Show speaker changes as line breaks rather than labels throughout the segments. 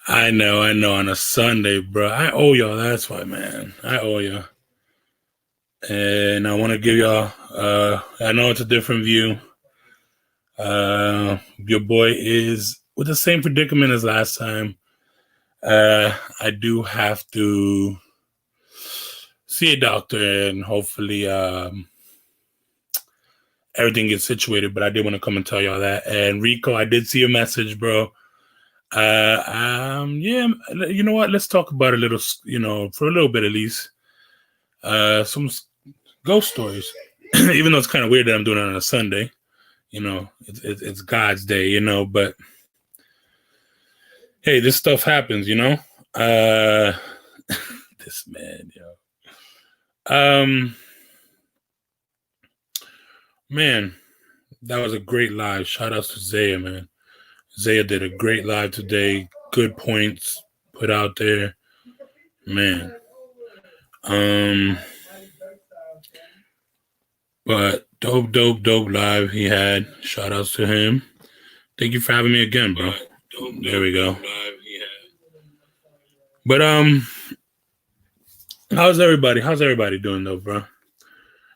I know, on a Sunday, bro. I owe y'all. That's why, man. I owe you. And I want to give y'all, I know it's a different view. Your boy is with the same predicament as last time. I do have to see a doctor and hopefully everything gets situated. But I did want to come and tell y'all that. And Rico, I did see your message, bro. Yeah, you know what? Let's talk about a little, for a little bit at least. Some ghost stories. Even though it's kind of weird that I'm doing it on a Sunday, it's God's day, but hey, this stuff happens, Uh, this man, yo. Man, that was a great live. Shout outs to Zaya, man. Zaya did a great live today. Good points put out there, man. Um, but dope live he had. Shout outs to him. Thank you for having me again, bro. There we go. But how's everybody? How's everybody doing though, bro?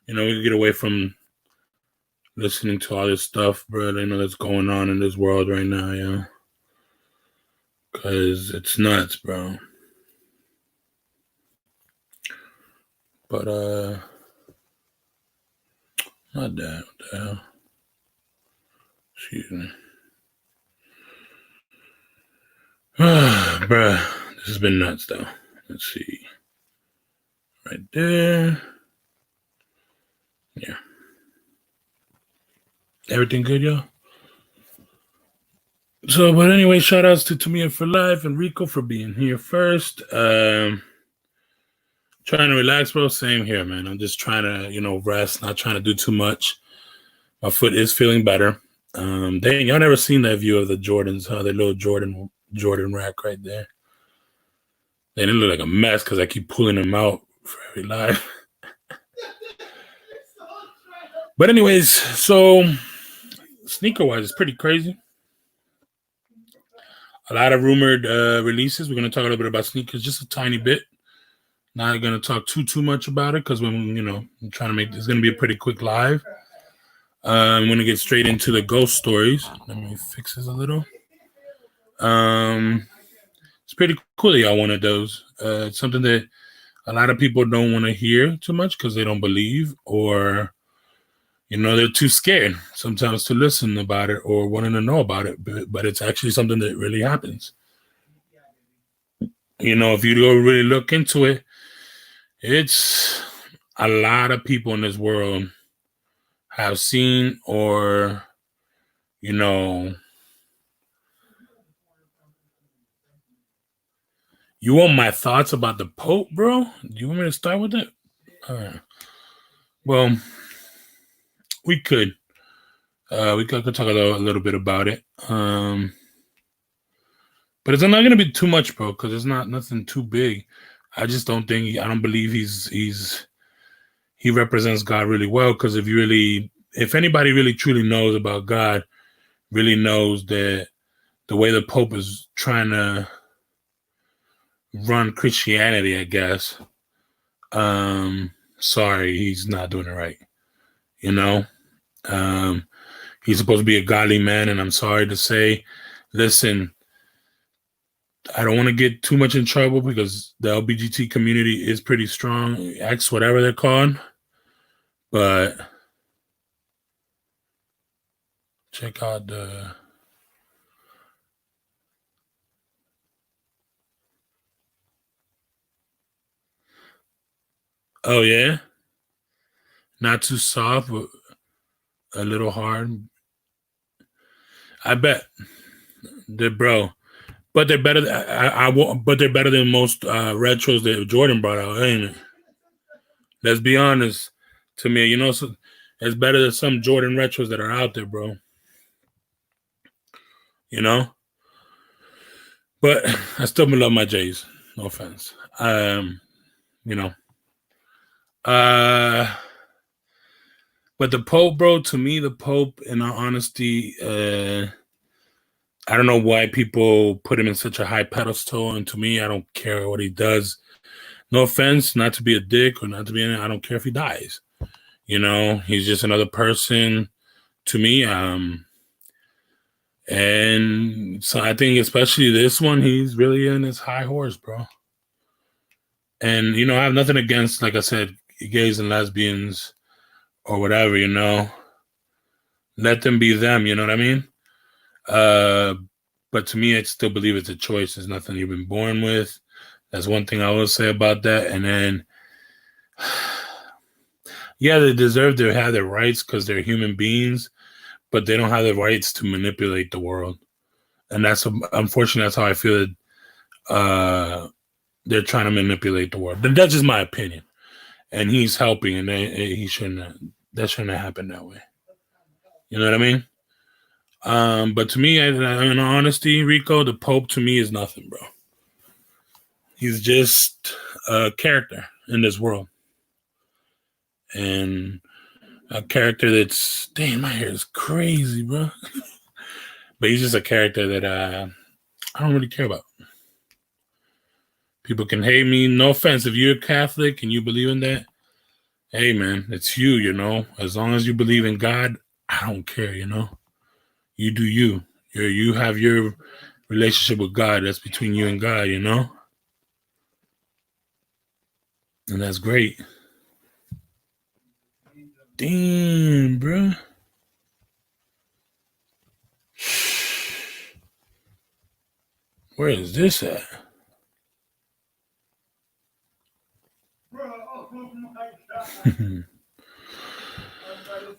We can get away from listening to all this stuff, bro. I know that's going on in this world right now, yeah. Cause it's nuts, bro. But not that. What the hell? Excuse me. Bruh, this has been nuts though. Let's see. Right there. Yeah. Everything good, y'all? So, but anyway, shout outs to Tamia for life and Rico for being here first. Trying to relax, bro. Same here, man. I'm just trying to, rest, not trying to do too much. My foot is feeling better. Dang, y'all never seen that view of the Jordans, huh? The little Jordan rack right there. They look like a mess because I keep pulling them out for every live. But anyways, so sneaker-wise, it's pretty crazy. A lot of rumored releases. We're going to talk a little bit about sneakers, just a tiny bit. Not going to talk too much about it because when I'm trying to make this going to be a pretty quick live. I'm going to get straight into the ghost stories. Let me fix this a little. It's pretty cool that y'all wanted those. It's something that a lot of people don't want to hear too much because they don't believe or they're too scared sometimes to listen about it or wanting to know about it. But it's actually something that really happens. If you go really look into it, it's a lot of people in this world have seen or, you want my thoughts about the Pope, bro? Do you want me to start with it? All right. Well, we could. We could talk a little bit about it. But it's not going to be too much, bro, because it's not nothing too big. I just don't think, I don't believe he represents God really well. Because if anybody really truly knows about God, really knows that the way the Pope is trying to run Christianity, I guess, sorry, he's not doing it right. He's supposed to be a godly man, and I'm sorry to say, listen, I don't want to get too much in trouble because the LBGT community is pretty strong, X, whatever they're called. But check out the. Oh, yeah? Not too soft, but a little hard. I bet. Bro. But they're better. But they're better than most retros that Jordan brought out, ain't it? Let's be honest. To me, so it's better than some Jordan retros that are out there, bro. But I still love my J's. No offense. You know. But the Pope, bro, to me, the Pope, in all honesty, I don't know why people put him in such a high pedestal. And to me, I don't care what he does. No offense, not to be a dick or not to be I don't care if he dies. You know, he's just another person to me. And so I think especially this one, he's really in his high horse, bro. And, you know, I have nothing against, like I said, gays and lesbians or whatever, you know. Let them be them, you know what I mean? But to me, I still believe it's a choice. It's nothing you've been born with. That's one thing I will say about that. And then, yeah, they deserve to have their rights because they're human beings, but they don't have the rights to manipulate the world. And that's unfortunately that's how I feel that they're trying to manipulate the world. But that's just my opinion. And he's helping, and he shouldn't. That shouldn't have happened that way. You know what I mean? But to me, in honesty, Rico, the Pope to me is nothing, bro. He's just a character in this world, and a character that's damn. My hair is crazy, bro. But he's just a character that I don't really care about. People can hate me. No offense. If you're a Catholic and you believe in that, hey, man, it's you, you know. As long as you believe in God, I don't care, you know. You do you. You have your relationship with God. That's between you and God, you know. And that's great. Damn, bro. Where is this at?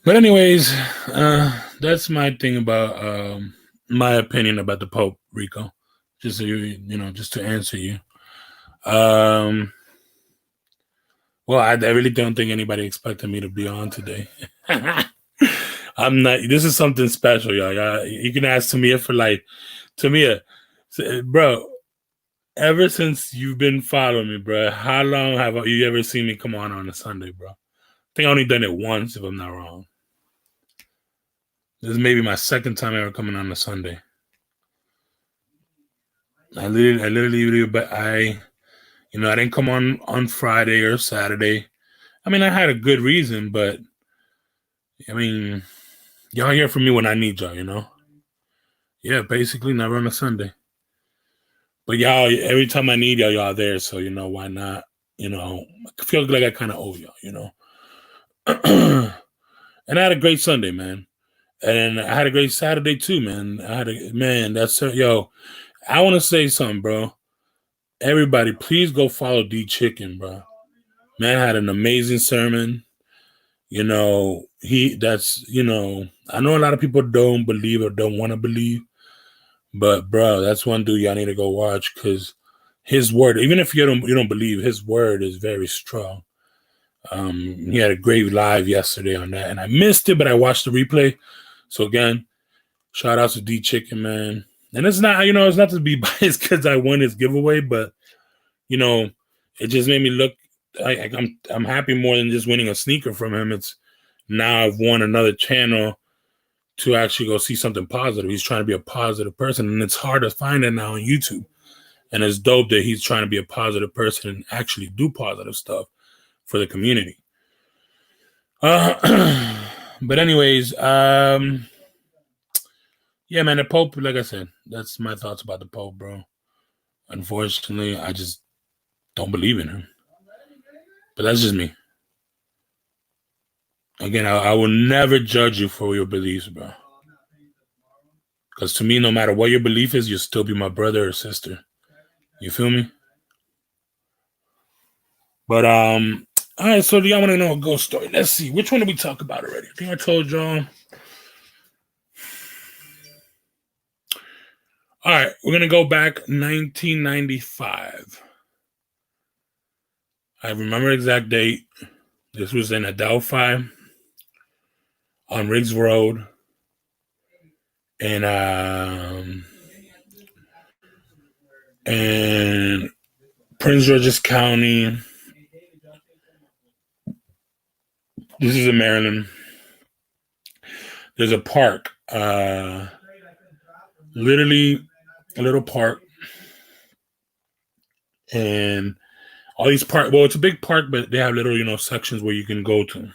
But anyways, that's my thing about my opinion about the Pope, Rico. Just so you know, just to answer you. Well, I really don't think anybody expected me to be on today. I'm not. This is something special, y'all. You can ask Tamia for like, Tamia, bro. Ever since you've been following me, bro, how long have you ever seen me come on a Sunday, bro? I think I only done it once, if I'm not wrong. This is maybe my second time ever coming on a Sunday. I literally, but I didn't come on Friday or Saturday. I mean, I had a good reason, but I mean, y'all hear from me when I need y'all, you know? Yeah, basically never on a Sunday. But y'all, every time I need y'all, y'all there. So, you know, why not? You know, I feel like I kind of owe y'all, you know? And I had a great Sunday, man. And I had a great Saturday too, man. Yo, I want to say something, bro. Everybody, please go follow D Chicken, bro. Man had an amazing sermon. You know, I know a lot of people don't believe or don't want to believe, but bro, that's one dude y'all need to go watch because his word, even if you don't believe, his word is very strong. He had a great live yesterday on that, and I missed it, but I watched the replay. So again, shout out to D Chicken, man. And it's not, it's not to be biased because I won his giveaway, but you know, it just made me look. I'm happy more than just winning a sneaker from him. It's now I've won another channel to actually go see something positive. He's trying to be a positive person, and it's hard to find it now on YouTube. And it's dope that he's trying to be a positive person and actually do positive stuff for the community. But anyways, yeah, man, the Pope, like I said, that's my thoughts about the Pope, bro. Unfortunately, I just don't believe in him. But that's just me. Again, I will never judge you for your beliefs, bro. Because to me, no matter what your belief is, you'll still be my brother or sister. You feel me? But all right, so do y'all want to know a ghost story? Let's see. Which one did we talk about already? I think I told y'all. All right, we're gonna go back 1995. I remember exact date. This was in Adelphi on Riggs Road. And Prince George's County. This is in Maryland. There's a park. literally a little park, and all these park. Well, it's a big park, but they have little, sections where you can go to. And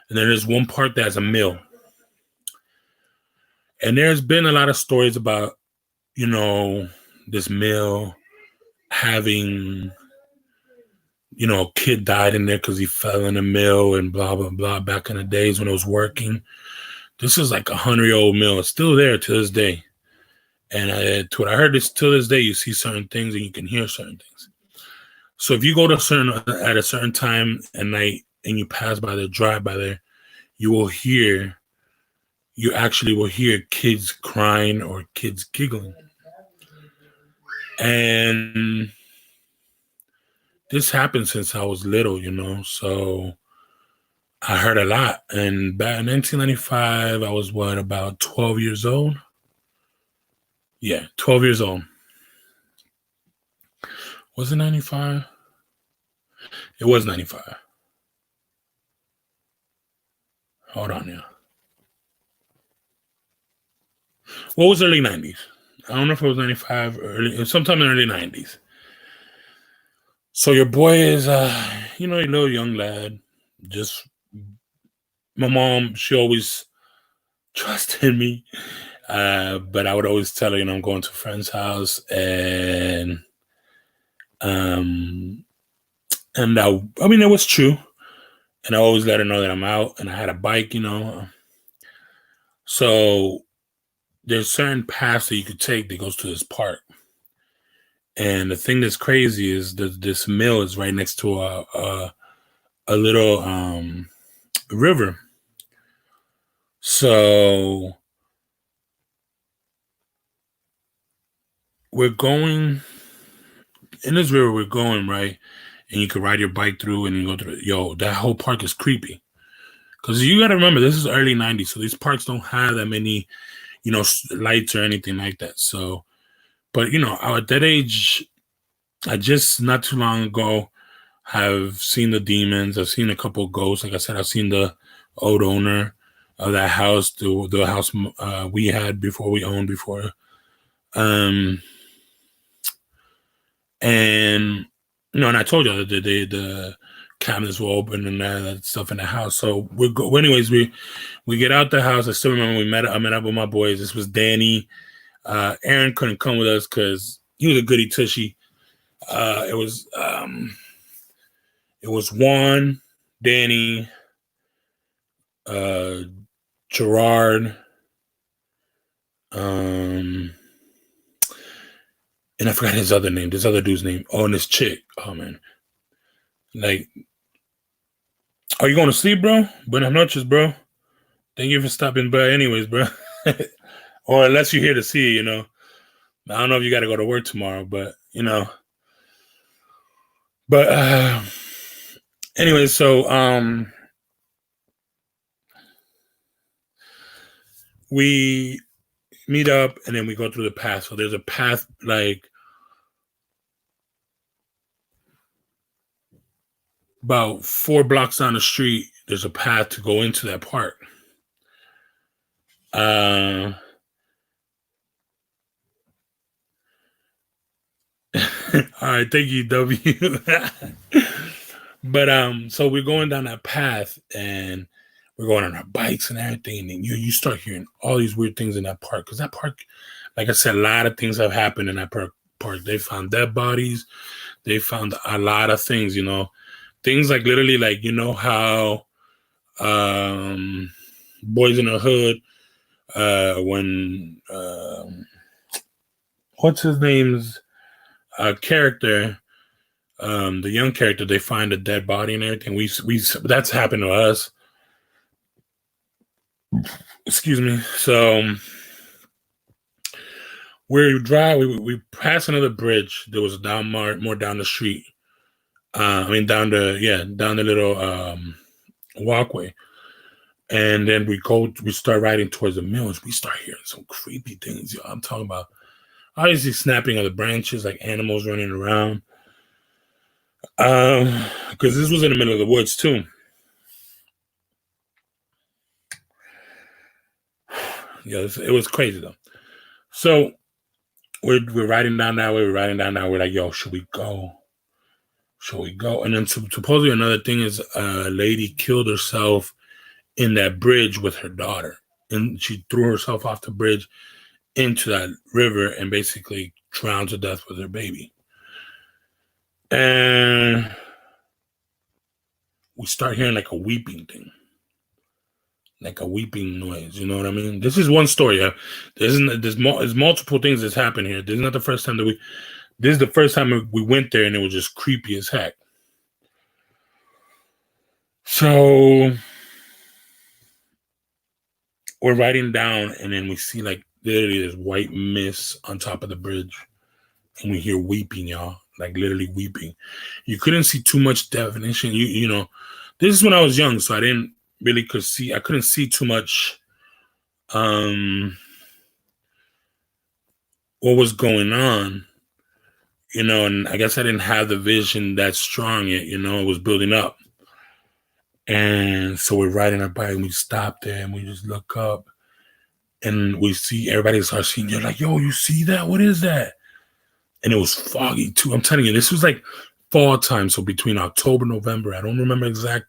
then there's one part that has a mill, and there's been a lot of stories about, this mill having, a kid died in there because he fell in the mill and blah blah blah. Back in the days when it was working, this is like 100-year-old mill. It's still there to this day. And to what I heard, to this day, you see certain things and you can hear certain things. So if you go at a certain time at night and you pass by there, drive by there, you actually will hear kids crying or kids giggling. And this happened since I was little, so I heard a lot. And back in 1995, I was about 12 years old? Yeah, 12 years old. Was it 95? It was 95. Hold on, yeah. What was early 90s? I don't know if it was 95 or sometime in the early 90s. So your boy is, a little young lad. Just, my mom, she always trusted me. But I would always tell her, I'm going to a friend's house, and it was true. And I always let her know that I'm out, and I had a bike, So there's certain paths that you could take that goes to this park. And the thing that's crazy is that this mill is right next to a little river. So we're going in this river. We're going right, and you can ride your bike through, and you go through. That whole park is creepy, because you got to remember this is early 90s, so these parks don't have that many, lights or anything like that. So, but at that age, I just not too long ago have seen the demons. I've seen a couple of ghosts. Like I said, I've seen the old owner of that house, the house we had before we owned before. And and I told you that the cabinets were open and that stuff in the house. So anyways, we get out the house. I still remember I met up with my boys. This was Danny. Aaron couldn't come with us because he was a goody tushy. It was Juan, Danny, Gerard, and I forgot his other name. This other dude's name. Oh, and this chick. Oh man. Like, are you going to sleep, bro? Buenas noches, bro. Thank you for stopping by anyways, bro. Or unless you're here to see it, I don't know if you got to go to work tomorrow, but, But, anyway, so, we meet up and then we go through the path. So there's a path, like, about 4 blocks down the street, there's a path to go into that park. All right, thank you, W. But so we're going down that path and we're going on our bikes and everything, and you start hearing all these weird things in that park, because that park, like I said, a lot of things have happened in that park. They found dead bodies. They found a lot of things, things like literally, like, how Boys in the Hood, when what's his name's character, the young character, they find a dead body and everything. We that's happened to us. Excuse me. So we passed another bridge that was down more down the street. Down the little walkway. And then we start riding towards the mills. We start hearing some creepy things. I'm talking about obviously snapping of the branches, like animals running around. Because this was in the middle of the woods too. Yeah, it was crazy though. So we're riding down that way. We're riding down that way. We're like, yo, should we go? Should we go? And then supposedly another thing is a lady killed herself in that bridge with her daughter, and she threw herself off the bridge into that river and basically drowned to death with her baby. And we start hearing like a weeping thing, like a weeping noise. You know what I mean? This is one story. There's multiple things that's happened here. This is not the first time that we. This is the first time we went there, and it was just creepy as heck. So we're riding down, and then we see like literally this white mist on top of the bridge, and we hear weeping, y'all, like literally weeping. You couldn't see too much definition. You know, this is when I was young, so I didn't really I couldn't see too much what was going on, you know, and I guess I didn't have the vision that strong yet, you know, it was building up. And so we're riding our bike and we stop there and we just look up and we see everybody starts seeing, you're like, yo, you see that? What is that? And it was foggy too. I'm telling you, this was like fall time. So between October, November, I don't remember exact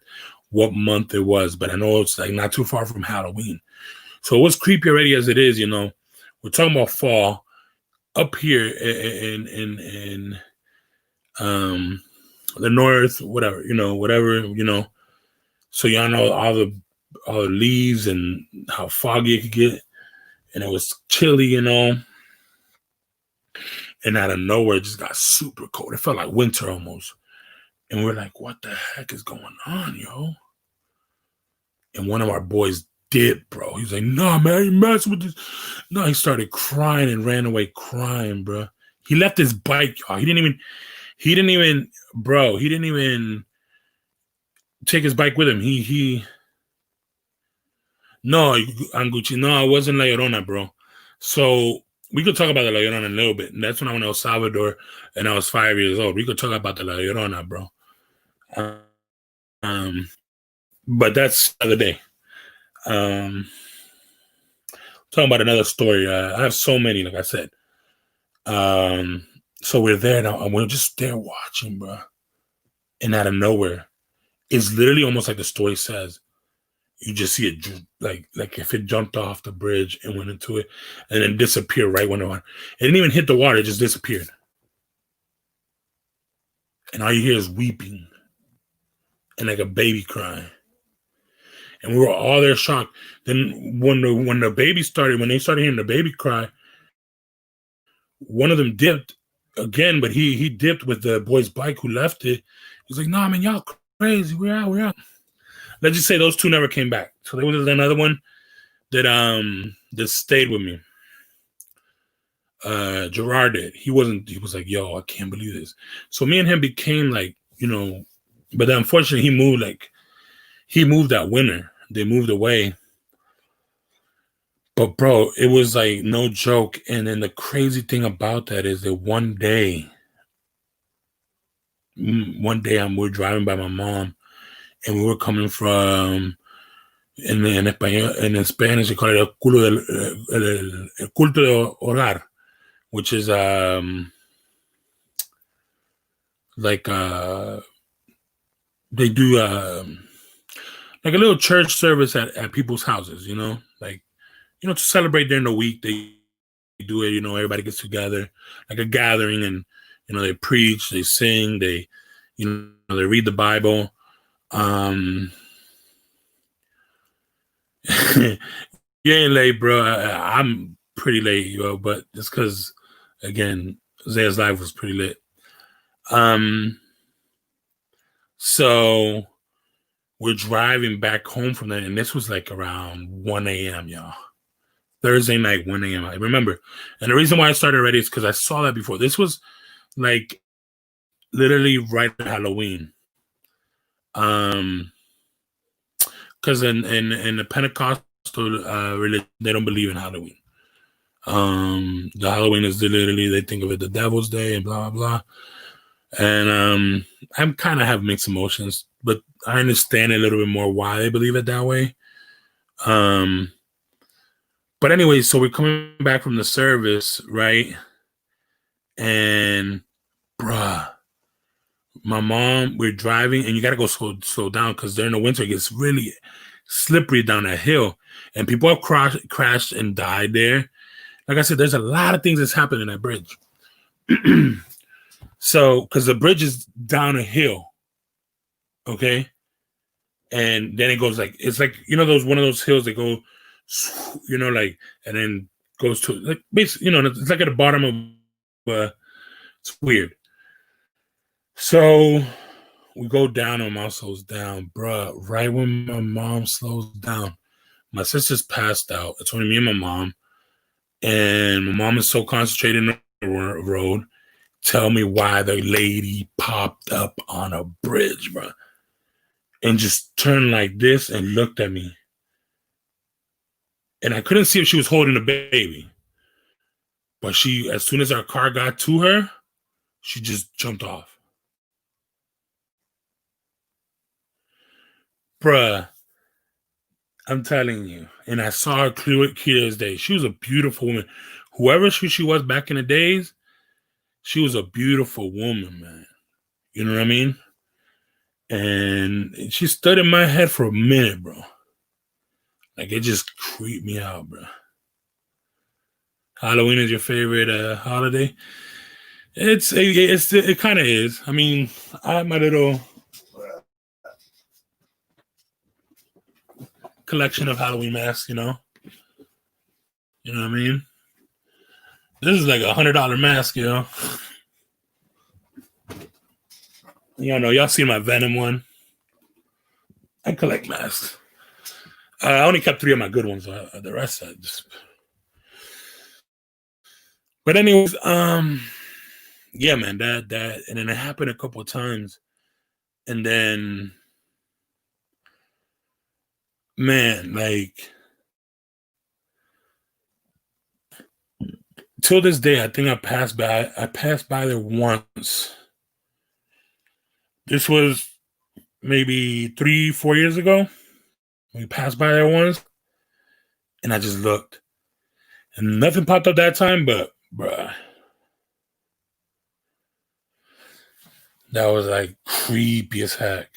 what month it was, but I know it's like not too far from Halloween. So it was creepy already as it is, you know. We're talking about fall up here in the north, whatever, you know. So y'all know all the leaves and how foggy it could get. And it was chilly, you know. And out of nowhere, it just got super cold. It felt like winter almost. And we're like, what the heck is going on, yo? And one of our boys dipped, bro. He's like, no, man, you messing with this. No, he started crying and ran away crying, bro. He left his bike, y'all. He didn't even take his bike with him. No, Anguchi, no, it wasn't La Llorona, bro. So we could talk about the La Llorona a little bit. And that's when I went to El Salvador and I was 5 years old. We could talk about the La Llorona, bro. But that's the other day. Talking about another story. I have so many, like I said. So we're there now, and we're just there watching, bro. And out of nowhere, it's literally almost like the story says. You just see it like if it jumped off the bridge and went into it, and then disappeared right when it went. It didn't even hit the water; it just disappeared. And all you hear is weeping, and like a baby crying. And we were all there shocked. Then when they started hearing the baby cry, one of them dipped again, but he dipped with the boy's bike who left it. He's like, nah, man, y'all crazy. We're out. Let's just say those two never came back. So there was another one that stayed with me. Gerard did. He was like, yo, I can't believe this. So me and him became like, you know, but unfortunately he moved that winter. They moved away. But bro, it was like no joke. And then the crazy thing about that is that one day we're driving by my mom, and we were coming from in Spanish they call it el culto de hogar, which is like they do like a little church service at people's houses, you know, like, you know, to celebrate during the week. They do it, you know, everybody gets together like a gathering, and you know, they preach, they sing, they, you know, they read the Bible. You ain't late, bro. I'm pretty late, yo, but it's because, again, Zaya's life was pretty lit. So we're driving back home from that, and this was like around 1 a.m., y'all. Thursday night, 1 a.m. I remember. And the reason why I started already is because I saw that before. This was like literally right at Halloween. Because in the Pentecostal religion, they don't believe in Halloween. The Halloween is literally, they think of it the Devil's Day and blah blah. And I kind of have mixed emotions, but I understand a little bit more why they believe it that way. But anyway, so we're coming back from the service, right? And bruh, my mom, we're driving, and you gotta go slow down because during the winter it gets really slippery down that hill, and people have crashed and died there. Like I said, there's a lot of things that's happened in that bridge. So, because the bridge is down a hill, okay, and then it goes like it's like those one of those hills that go, like, and then goes to like basically it's like at the bottom of. It's weird. So we go down and mom slows down, bruh. Right when my mom slows down, my sister's passed out. It's only me and my mom. And my mom is so concentrated on the road. Tell me why the lady popped up on a bridge, bruh. And just turned like this and looked at me. And I couldn't see if she was holding a baby. But she, as soon as our car got to her, she just jumped off. Bruh, I'm telling you. And I saw her clear as day. She was a beautiful woman. Whoever she was back in the days, she was a beautiful woman, man. You know what I mean? And she stood in my head for a minute, bro. Like, it just creeped me out, bro. Halloween is your favorite holiday? It kind of is. I mean, I have my little collection of Halloween masks, You know what I mean? This is like $100 mask, Y'all seen my Venom one. I collect masks. I only kept 3 of my good ones. The rest I just. But anyways, yeah, man, that, and then it happened a couple of times, and then, man, like, till this day, I think I passed by there once. This was maybe 3-4 years ago. We passed by there once, and I just looked, and nothing popped up that time, but bruh, that was like creepy as heck.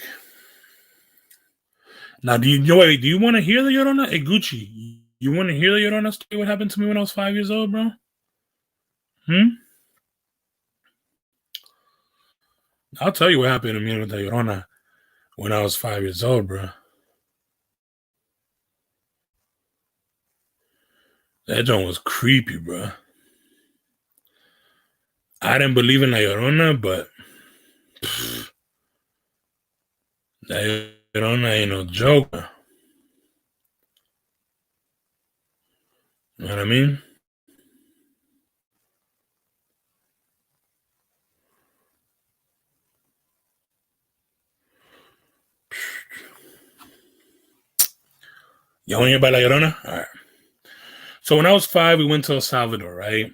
Now, do you want to hear the Llorona? Hey, Gucci, you want to hear the Llorona story? What happened to me when I was 5 years old, bro? I'll tell you what happened to me with the Llorona when I was 5 years old, bro. That joint was creepy, bro. I didn't believe in La Llorona, but La Llorona ain't no joke. You know what I mean? You want to hear about La Llorona? All right. So when I was 5, we went to El Salvador, right?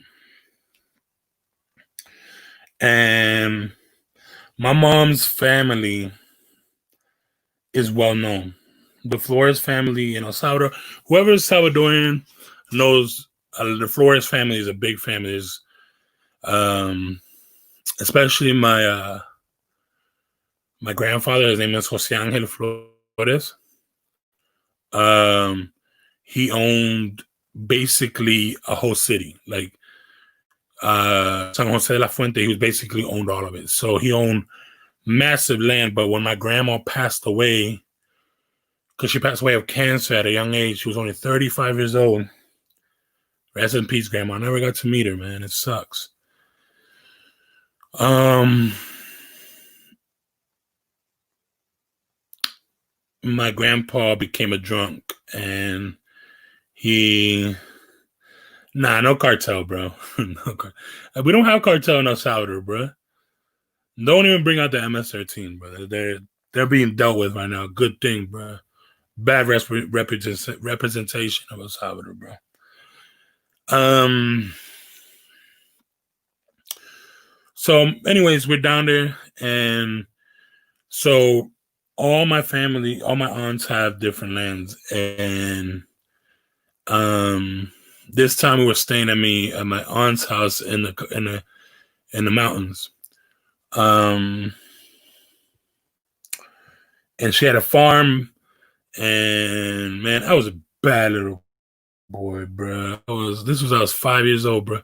And my mom's family is well known. The Flores family in El Salvador, whoever is Salvadorian knows the Flores family is a big family. Is especially my grandfather. His name is Jose Angel Flores. He owned basically a whole city, like San Jose de la Fuente. He was basically owned all of it. So he owned massive land. But when my grandma passed away, because she passed away of cancer at a young age, she was only 35 years old. Rest in peace, Grandma. I never got to meet her, man. It sucks. My grandpa became a drunk, and no cartel, bro. We don't have cartel in El Salvador, bro. Don't even bring out the MS-13, brother. They're being dealt with right now. Good thing, bro. Bad representation of El Salvador, bro. So, anyways, we're down there, and so all my family, all my aunts have different lands, and this time we were staying at my aunt's house in the mountains. And she had a farm, and man, I was a bad little boy, bro. This was I was 5 years old, bro.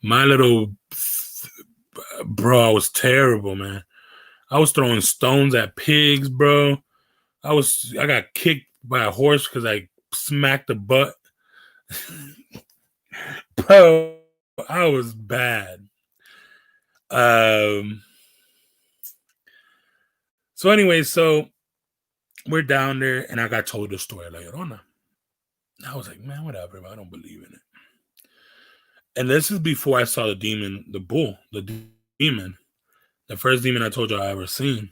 My little bro, I was terrible, man. I was throwing stones at pigs, bro. I got kicked by a horse because I smacked the butt. Bro, I was bad. So anyway, so we're down there, and I got told the story of La Llorona. I was like, man, whatever, I don't believe in it. And this is before I saw the demon, the bull, the demon, the first demon I told you I ever seen.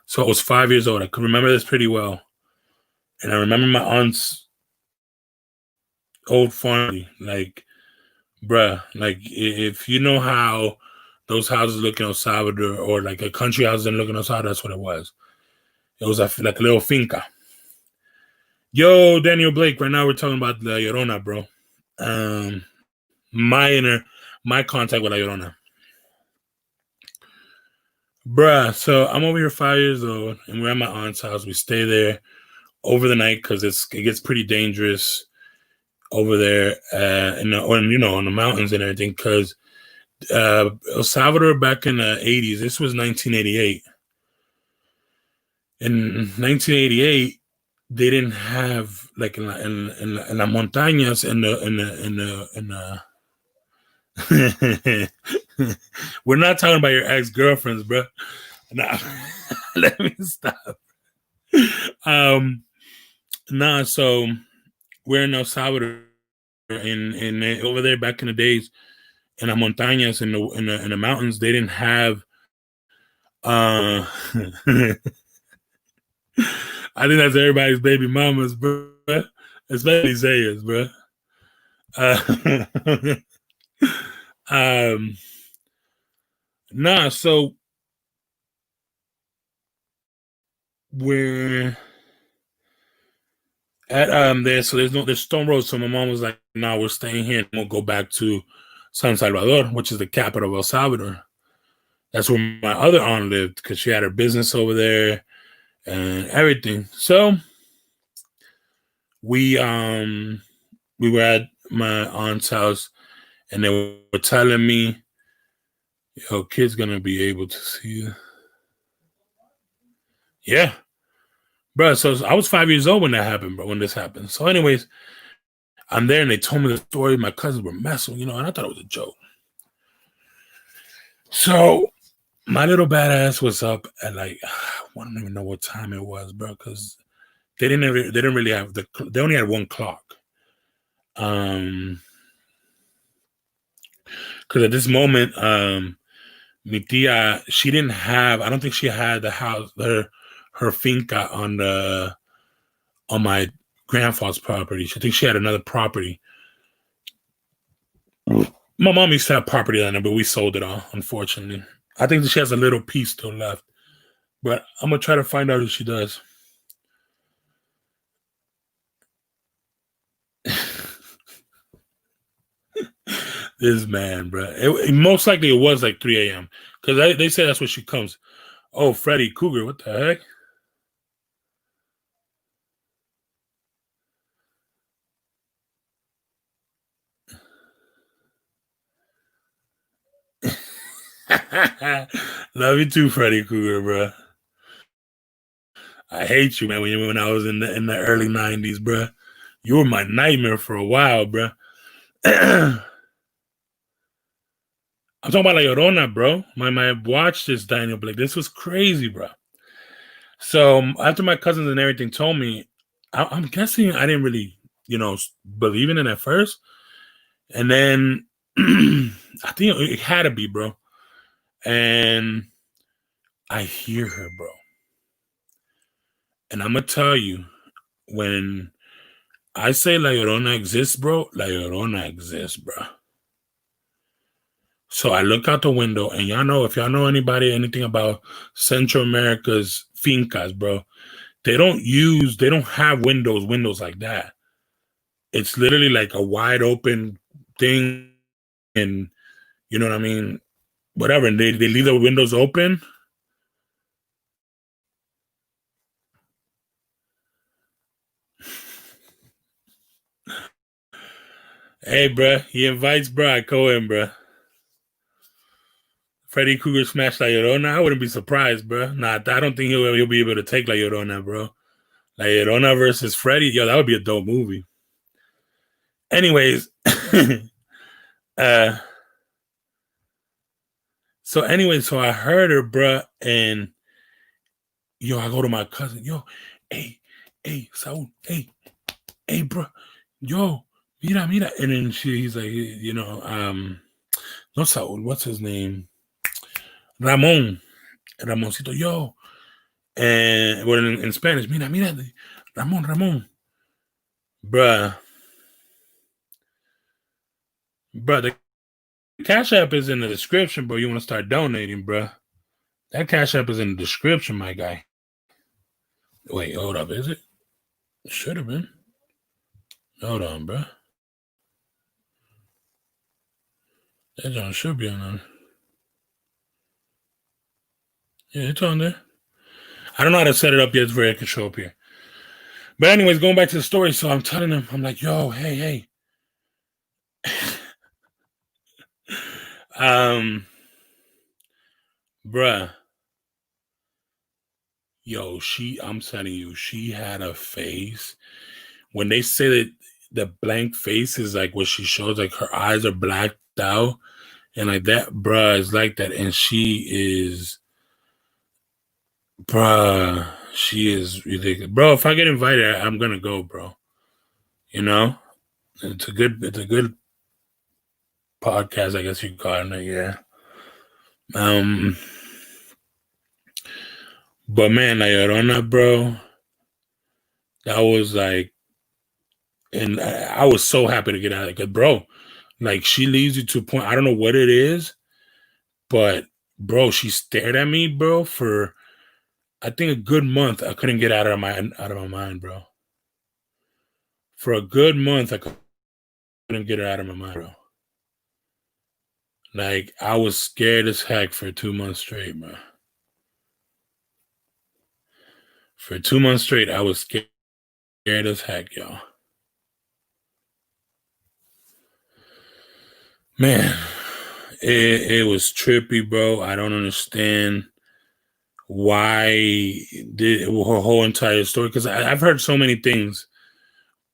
So I was 5 years old. I could remember this pretty well. And I remember my aunt's old farm, like, bruh, like if you know how those houses look in El Salvador, or like a country house didn't look in El Salvador, that's what it was. It was like a little finca. Yo, Daniel Blake, right now we're talking about La Llorona, bro. My contact with La Llorona. Bruh, so I'm over here 5 years old, and we're at my aunt's house. We stay there over the night because it gets pretty dangerous over there, on the mountains and everything. Because El Salvador back in the 80s, this was 1988. In 1988, they didn't have, like, in la montañas we're not talking about your ex-girlfriends, bro. Nah, let me stop. So we're in El Salvador, and over there back in the days, in the montañas, in the mountains, they didn't have. I think that's everybody's baby mamas, bro. Especially Zaya's, bro. So we're at there, so there's stone road. So my mom was like, "No, we're staying here, and we'll go back to San Salvador, which is the capital of El Salvador." That's where my other aunt lived because she had her business over there and everything. So we were at my aunt's house, and they were telling me, "Yo, kid's gonna be able to see you." Yeah, bro. So I was 5 years old when that happened, bro. When this happened. So, anyways, I'm there, and they told me the story. My cousins were messing, and I thought it was a joke. So my little badass was up at like, I don't even know what time it was, bro, because they didn't really have they only had one clock. Because at this moment, mi tia, she didn't have. I don't think she had the house, her finca on my grandfather's property. She thinks she had another property. My mom used to have property on it, but we sold it all, unfortunately. I think that she has a little piece still left, but I'm gonna try to find out if she does. This man, bro. Most likely it was like 3 a.m. because they say that's when she comes. Oh, Freddy Cougar, what the heck? Love you too, Freddy Cougar, bro. I hate you, man. When I was in the early 90s, bro, you were my nightmare for a while, bro. I'm talking about La Llorona, bro. My watch this, Daniel Blake. This was crazy, bro. So after my cousins and everything told me, I'm guessing I didn't really, believe in it at first, and then I think it had to be, bro. And I hear her, bro. And I'm gonna tell you, when I say La Llorona exists, bro, La Llorona exists, bro. So I look out the window, and if y'all know anything about Central America's fincas, bro, they don't have windows like that. It's literally like a wide open thing, and you know what I mean? Whatever. And they leave the windows open. Hey, bruh, he invites, bruh. I go in, bruh. Freddy Krueger smashed La Llorona. I wouldn't be surprised, bruh. Nah, I don't think he'll be able to take La Llorona, bro. La Llorona versus Freddy. Yo, that would be a dope movie. Anyways, uh, so I heard her, bruh, and yo, I go to my cousin. Yo, hey, Saul, hey, bruh, yo, mira, and then he's like, not Saul, what's his name? Ramoncito, yo, and well, in Spanish, mira, Ramon, bruh, the Cash App is in the description, bro. You want to start donating, bruh? That Cash App is in the description, my guy. Wait, hold up, is it? Should have been. Hold on, bruh. That John should be on there. Yeah, it's on there. I don't know how to set it up yet where it can show up here. But anyways, going back to the story, so I'm telling him, I'm like, yo, hey. Bruh. Yo, I'm telling you, she had a face. When they say that the blank face is like what she shows, like her eyes are blacked out and like that, bruh, is like that. And she is ridiculous. Bro, if I get invited, I'm gonna go, bro. You know? It's a good podcast, I guess you call it, yeah. But man, La Llorona, bro, that was like, and I was so happy to get out of it, because bro, like she leads you to a point, I don't know what it is, but bro, she stared at me, bro, for I think a good month. I couldn't get out of my mind, bro. For a good month, I couldn't get her out of my mind, bro. Like I was scared as heck for 2 months straight, bro. For 2 months straight, I was scared as heck, y'all. Man, it was trippy, bro. I don't understand why her whole entire story, because I've heard so many things,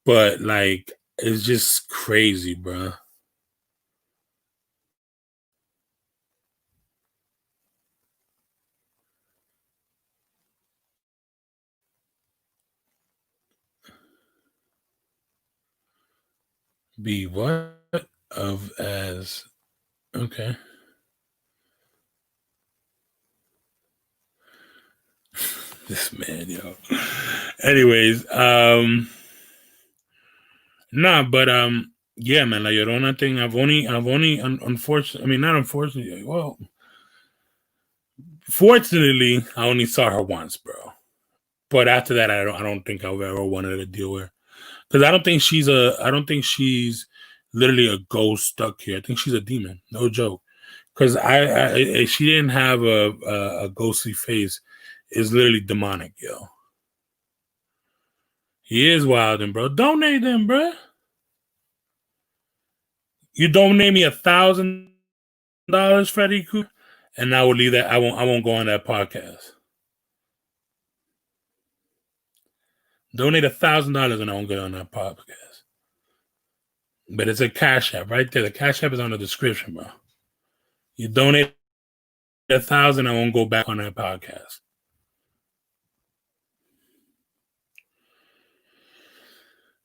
but like it's just crazy, bro. Be what of as okay. This man, yo. Anyways, nah, but yeah, man, La Llorona thing. I've only, unfortunately, I mean, not unfortunately. Well, fortunately, I only saw her once, bro. But after that, I don't think I've ever wanted to deal with her, because I don't think she's literally a ghost stuck here. I think she's a demon, no joke. Because she didn't have a ghostly face. It's literally demonic, yo. He is wilding, bro. Donate them, bro. You donate me $1,000, Freddie Cooper, and I will leave that. I won't go on that podcast. Donate $1,000 and I won't go on that podcast. But it's a Cash App right there. The Cash App is on the description, bro. You donate 1,000, I won't go back on that podcast.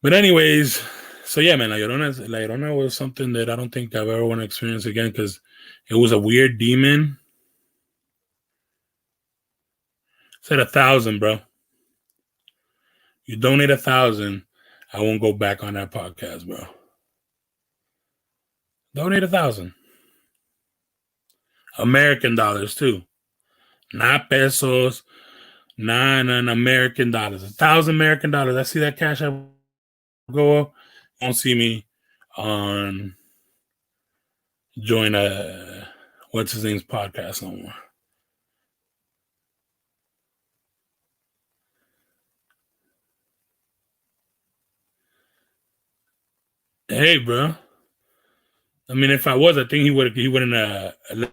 But anyways, so yeah, man, La Llorona was something that I don't think I've ever want to experience again, because it was a weird demon. Said 1,000, bro. You donate 1,000, I won't go back on that podcast, bro. Donate 1,000. American dollars too, not pesos, American dollars. 1,000 American dollars. I see that cash app go up. You won't see me on join what's his name's podcast no more. Hey, bro. I mean, if I was, I think he wouldn't let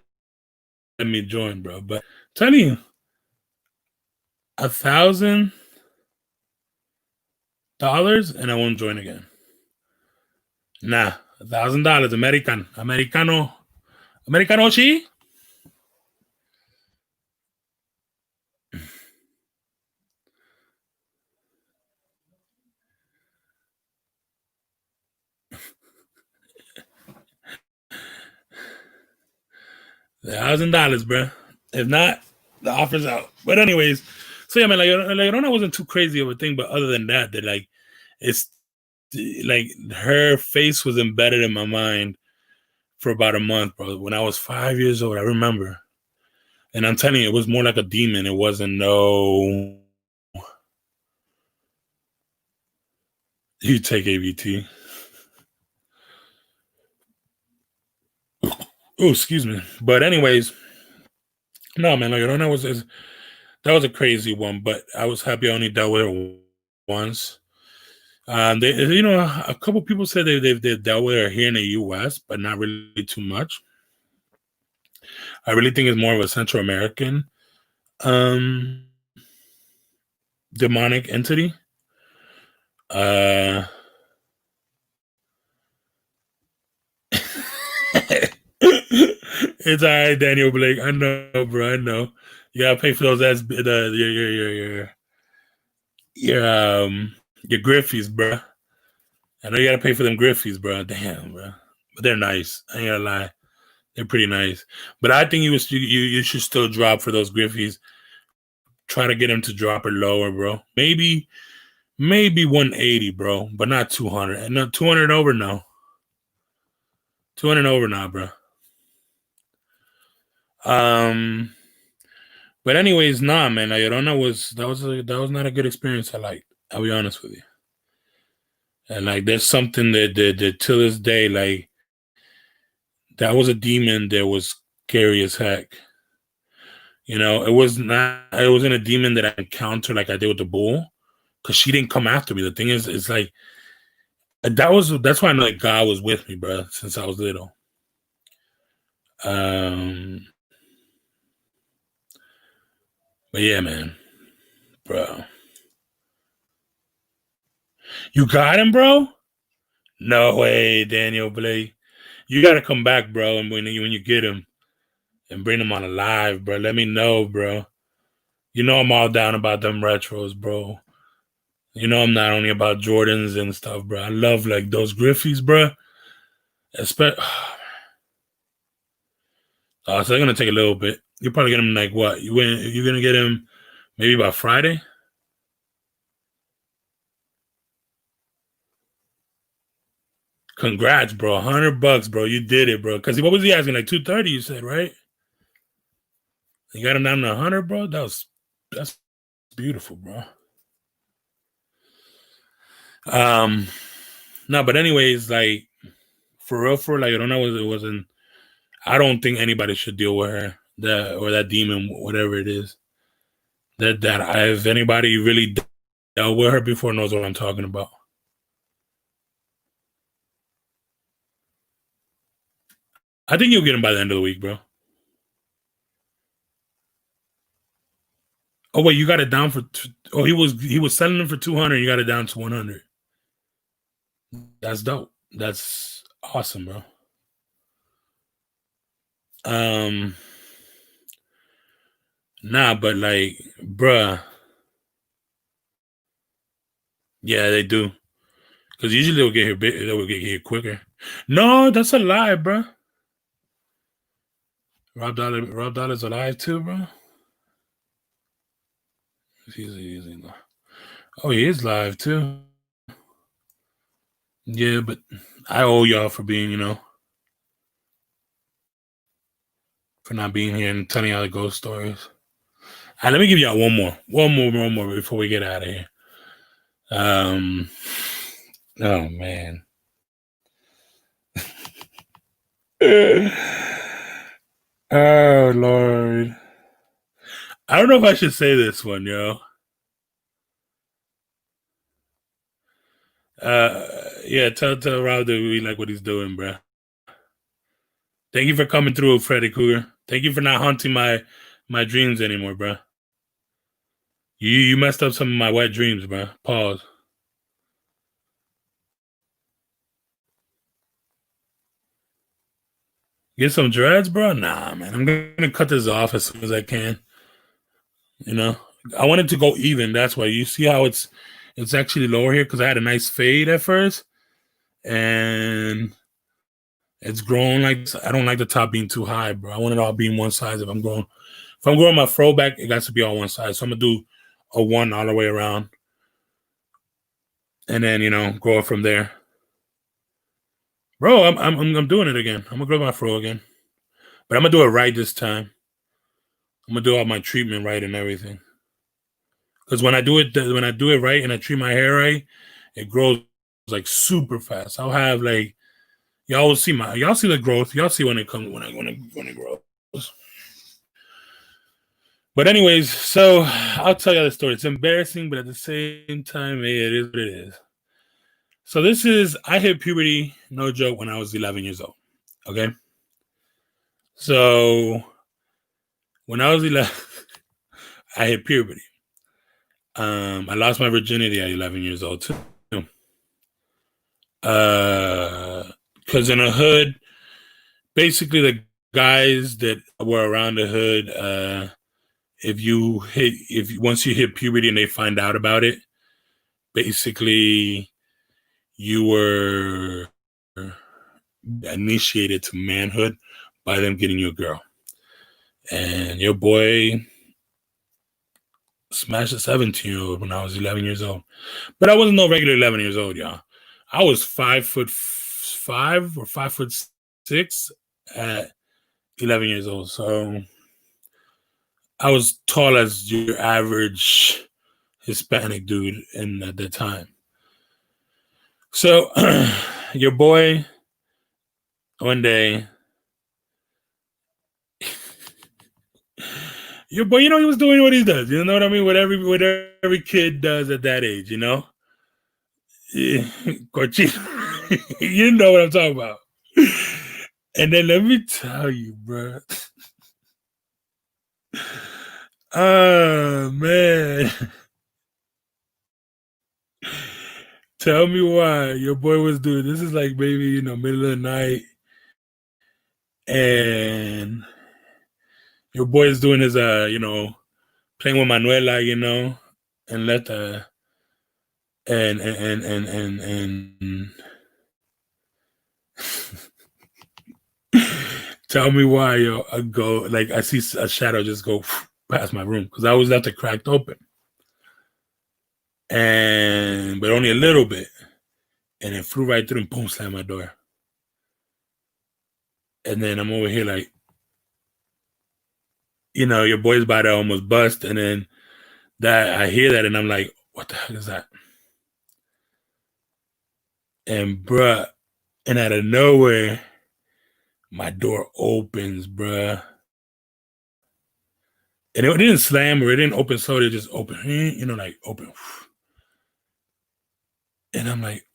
me join, bro. But I'm telling you, $1,000 and I won't join again. Nah, $1,000 Americano, she. $1,000, bro. If not, the offer's out. But anyways, so yeah, man, like Llorona wasn't too crazy of a thing, but other than that, like it's like her face was embedded in my mind for about a month, bro. When I was 5 years old, I remember, and I'm telling you, it was more like a demon. It wasn't no. You take ABT. Oh, excuse me. But anyways, no, man, like Llorona that was a crazy one, but I was happy I only dealt with her once. They, a couple people said they've dealt with her here in the U.S., but not really too much. I really think it's more of a Central American demonic entity. It's all right, Daniel Blake. I know, bro. I know. You gotta pay for those your Griffies, bro. I know you gotta pay for them Griffies, bro. Damn, bro. But they're nice. I ain't gonna lie. They're pretty nice. But I think you should still drop for those Griffies. Try to get him to drop it lower, bro. Maybe 180, bro, but not 200. And no, 200 over now. 200 over now, bro. But anyways, nah, man. La Llorona that was not a good experience. I'll be honest with you. And like, there's something that to this day, like, that was a demon that was scary as heck. It wasn't a demon that I encountered like I did with the bull, because she didn't come after me. The thing is, it's like that's why I know like God was with me, bro, since I was little. But yeah, man, bro, you got him, bro. No way, Daniel Blake. You gotta come back, bro, and when you get him and bring him on alive, bro. Let me know, bro. I'm all down about them retros, bro. I'm not only about Jordans and stuff, bro. I love like those Griffies, bro. Especially, so they're gonna take a little bit. You'll probably get him like what? You're gonna get him maybe by Friday. Congrats, bro. $100, bro. You did it, bro. Because what was he asking? Like 230, you said, right? You got him down to 100, bro. That's beautiful, bro. No, but anyways, like for real, like I don't know, it wasn't. I don't think anybody should deal with her, that demon, whatever it is. That if anybody really dealt with her before, knows what I'm talking about. I think you'll get him by the end of the week, bro. Oh wait, you got it down for. He was selling them for 200. You got it down to 100. That's dope. That's awesome, bro. Nah, but like, bruh. Yeah, they do. Because usually they will get here quicker. No, that's a lie, bro. Rob Dollar's alive too, bro. Oh, he is live too. Yeah, but I owe y'all for being, for not being here and telling y'all the ghost stories. right, let me give y'all one more before we get out of here. Oh man. Oh Lord. I don't know if I should say this one, yo. Yeah, tell Rob that we like what he's doing, bro. Thank you for coming through, Freddy Cougar. Thank you for not haunting my dreams anymore, bro. You messed up some of my wet dreams, bro. Pause. Get some dreads, bro? Nah, man. I'm gonna cut this off as soon as I can. You know, I want it to go even. That's why you see how it's actually lower here because I had a nice fade at first, and it's grown like I don't like the top being too high, bro. I want it all being one size. If I'm growing my fro back, it got to be all one side. So I'm gonna do a one all the way around, and then grow it from there. Bro, I'm doing it again. I'm gonna grow my fro again, but I'm gonna do it right this time. I'm gonna do all my treatment right and everything. Because when I do it right and I treat my hair right, it grows like super fast. I'll have like y'all see the growth. Y'all see when it comes when it grows. But anyways, so I'll tell you the story. It's embarrassing, but at the same time, it is what it is. So I hit puberty, no joke, when I was 11 years old. Okay. So when I was 11, I hit puberty. I lost my virginity at 11 years old too. Because in a hood, basically the guys that were around the hood, once you hit puberty and they find out about it, basically you were initiated to manhood by them getting you a girl. And your boy smashed a 17-year-old when I was 11 years old. But I wasn't no regular 11 years old, y'all. I was 5'5" or 5'6" at 11 years old. So I was tall as your average Hispanic dude at the time. So your boy one day, your boy, he was doing what he does. You know what I mean? What every kid does at that age, you know? Cochino. You know what I'm talking about. And then let me tell you, bro. Oh, man. Tell me why your boy was doing this. Is like maybe, middle of the night. And your boy is doing his, playing with Manuela, and let the, and tell me why, yo, I see a shadow just go past my room because I always left it cracked open. But only a little bit. And it flew right through and boom, slammed my door. And then I'm over here like, your boy's about to almost bust. And then I hear that and I'm like, what the heck is that? And bruh, and out of nowhere, my door opens, bruh. And it didn't slam or it didn't open, so it just opened, like open. And I'm like,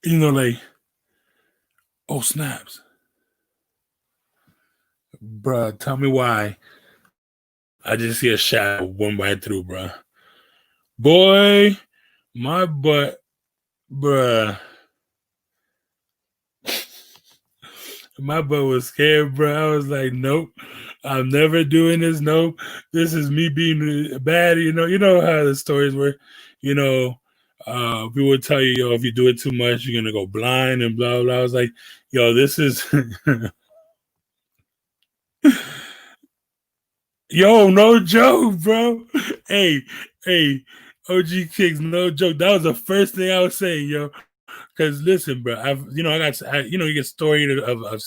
like, oh snaps. Bruh, tell me why. I just see a shadow one right through, bruh. Boy, my butt, bruh. My butt was scared, bro. I was like, nope, I'm never doing this. Nope, this is me being bad. You know how the stories were. People would tell you, yo, if you do it too much, you're gonna go blind and blah blah. I was like, yo, this is, yo, no joke, bro. Hey, OG Kicks, no joke. That was the first thing I was saying, yo. Because listen, bro, you get story of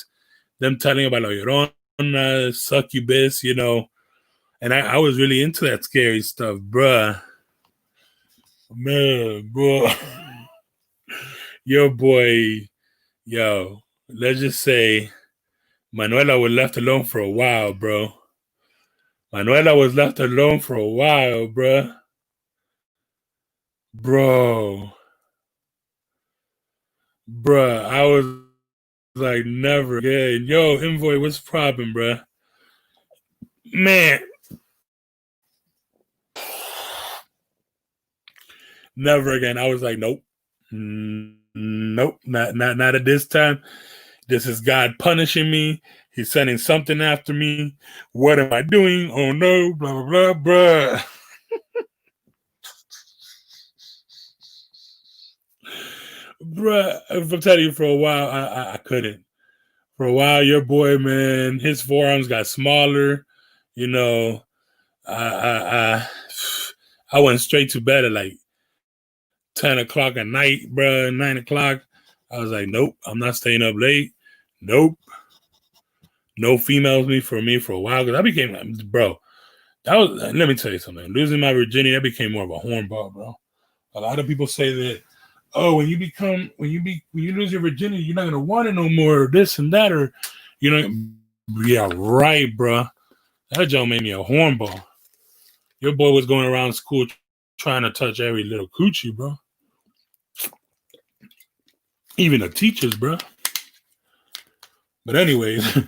them telling about La Llorona, succubus, And I was really into that scary stuff, bruh. Man, bro. Your boy, yo, let's just say Manuela was left alone for a while, bro. Manuela was left alone for a while, bruh. Bro. Bruh, I was like, never again. Yo, Envoy, what's poppin', bruh? Man. Never again. I was like, nope. Nope. Not at this time. This is God punishing me. He's sending something after me. What am I doing? Oh no, blah, blah, blah, bruh. Bruh, if I'm telling you, for a while, I couldn't. For a while, your boy, man, his forearms got smaller. You know, I went straight to bed at like 10 o'clock at night, bruh, 9 o'clock. I was like, nope, I'm not staying up late. Nope. No females for me for a while, because I became, bro, that was, let me tell you something. Losing my virginity, that became more of a hornball, bro. A lot of people say that, oh, when you lose your virginity, you're not gonna want it no more, or this and that, or you know, yeah, right, bro. That joke made me a hornball. Your boy was going around school trying to touch every little coochie, bro. Even the teachers, bro. But anyways,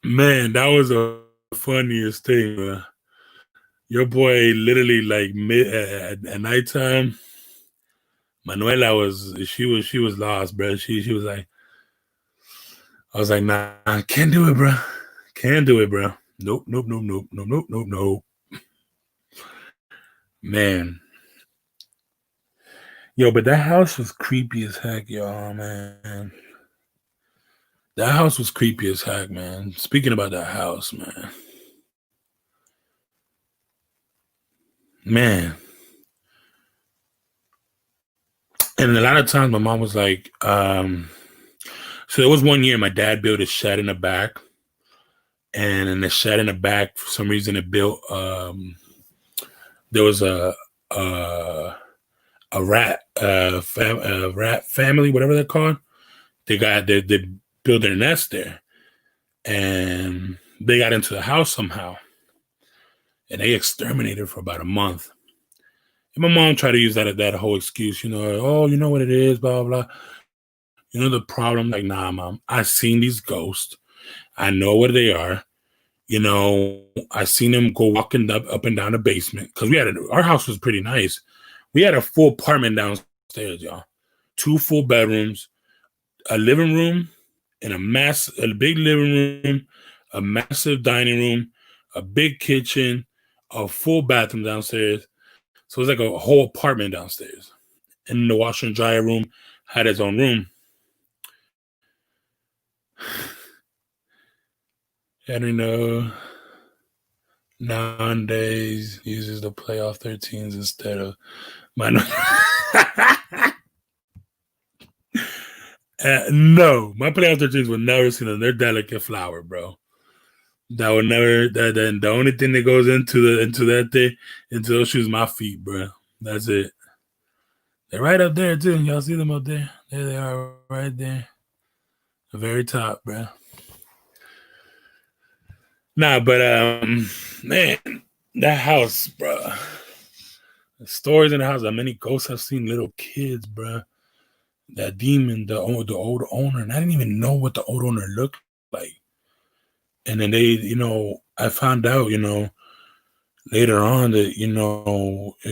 man, that was the funniest thing, bro. Your boy literally like at nighttime. Manuela she was lost, bro. She was like, I was like, nah, can't do it, bro. Can't do it, bro. Nope. Man. Yo, but that house was creepy as heck, y'all, man. That house was creepy as heck, man. Speaking about that house, man. Man. And a lot of times my mom was like, so there was one year my dad built a shed in the back. And in the shed in the back, for some reason it built there was a rat family, whatever they're called. They built their nest there. And they got into the house somehow. And they exterminated for about a month. And my mom tried to use that whole excuse, you know, oh, you know what it is, blah, blah. You know the problem? Like, nah, mom, I've seen these ghosts. I know what they are. You know, I seen them go walking up and down the basement. Because our house was pretty nice. We had a full apartment downstairs, y'all. 2 full bedrooms, a living room, and a big living room, a massive dining room, a big kitchen, a full bathroom downstairs. So it was like a whole apartment downstairs. And the washer and dryer room had its own room. And you know, nowadays uses the playoff 13s instead of my. No, my playoff 13s will never see them. They're delicate flower, bro. That would never. That the only thing that goes into that thing, into those shoes, my feet, bro. That's it. They're right up there too. Y'all see them up there? There they are, right there, the very top, bro. Nah, but man, that house, bro. The stories in the house. How many ghosts I've seen? Little kids, bro. That demon, the old owner, and I didn't even know what the old owner looked like. And then I found out, later on that,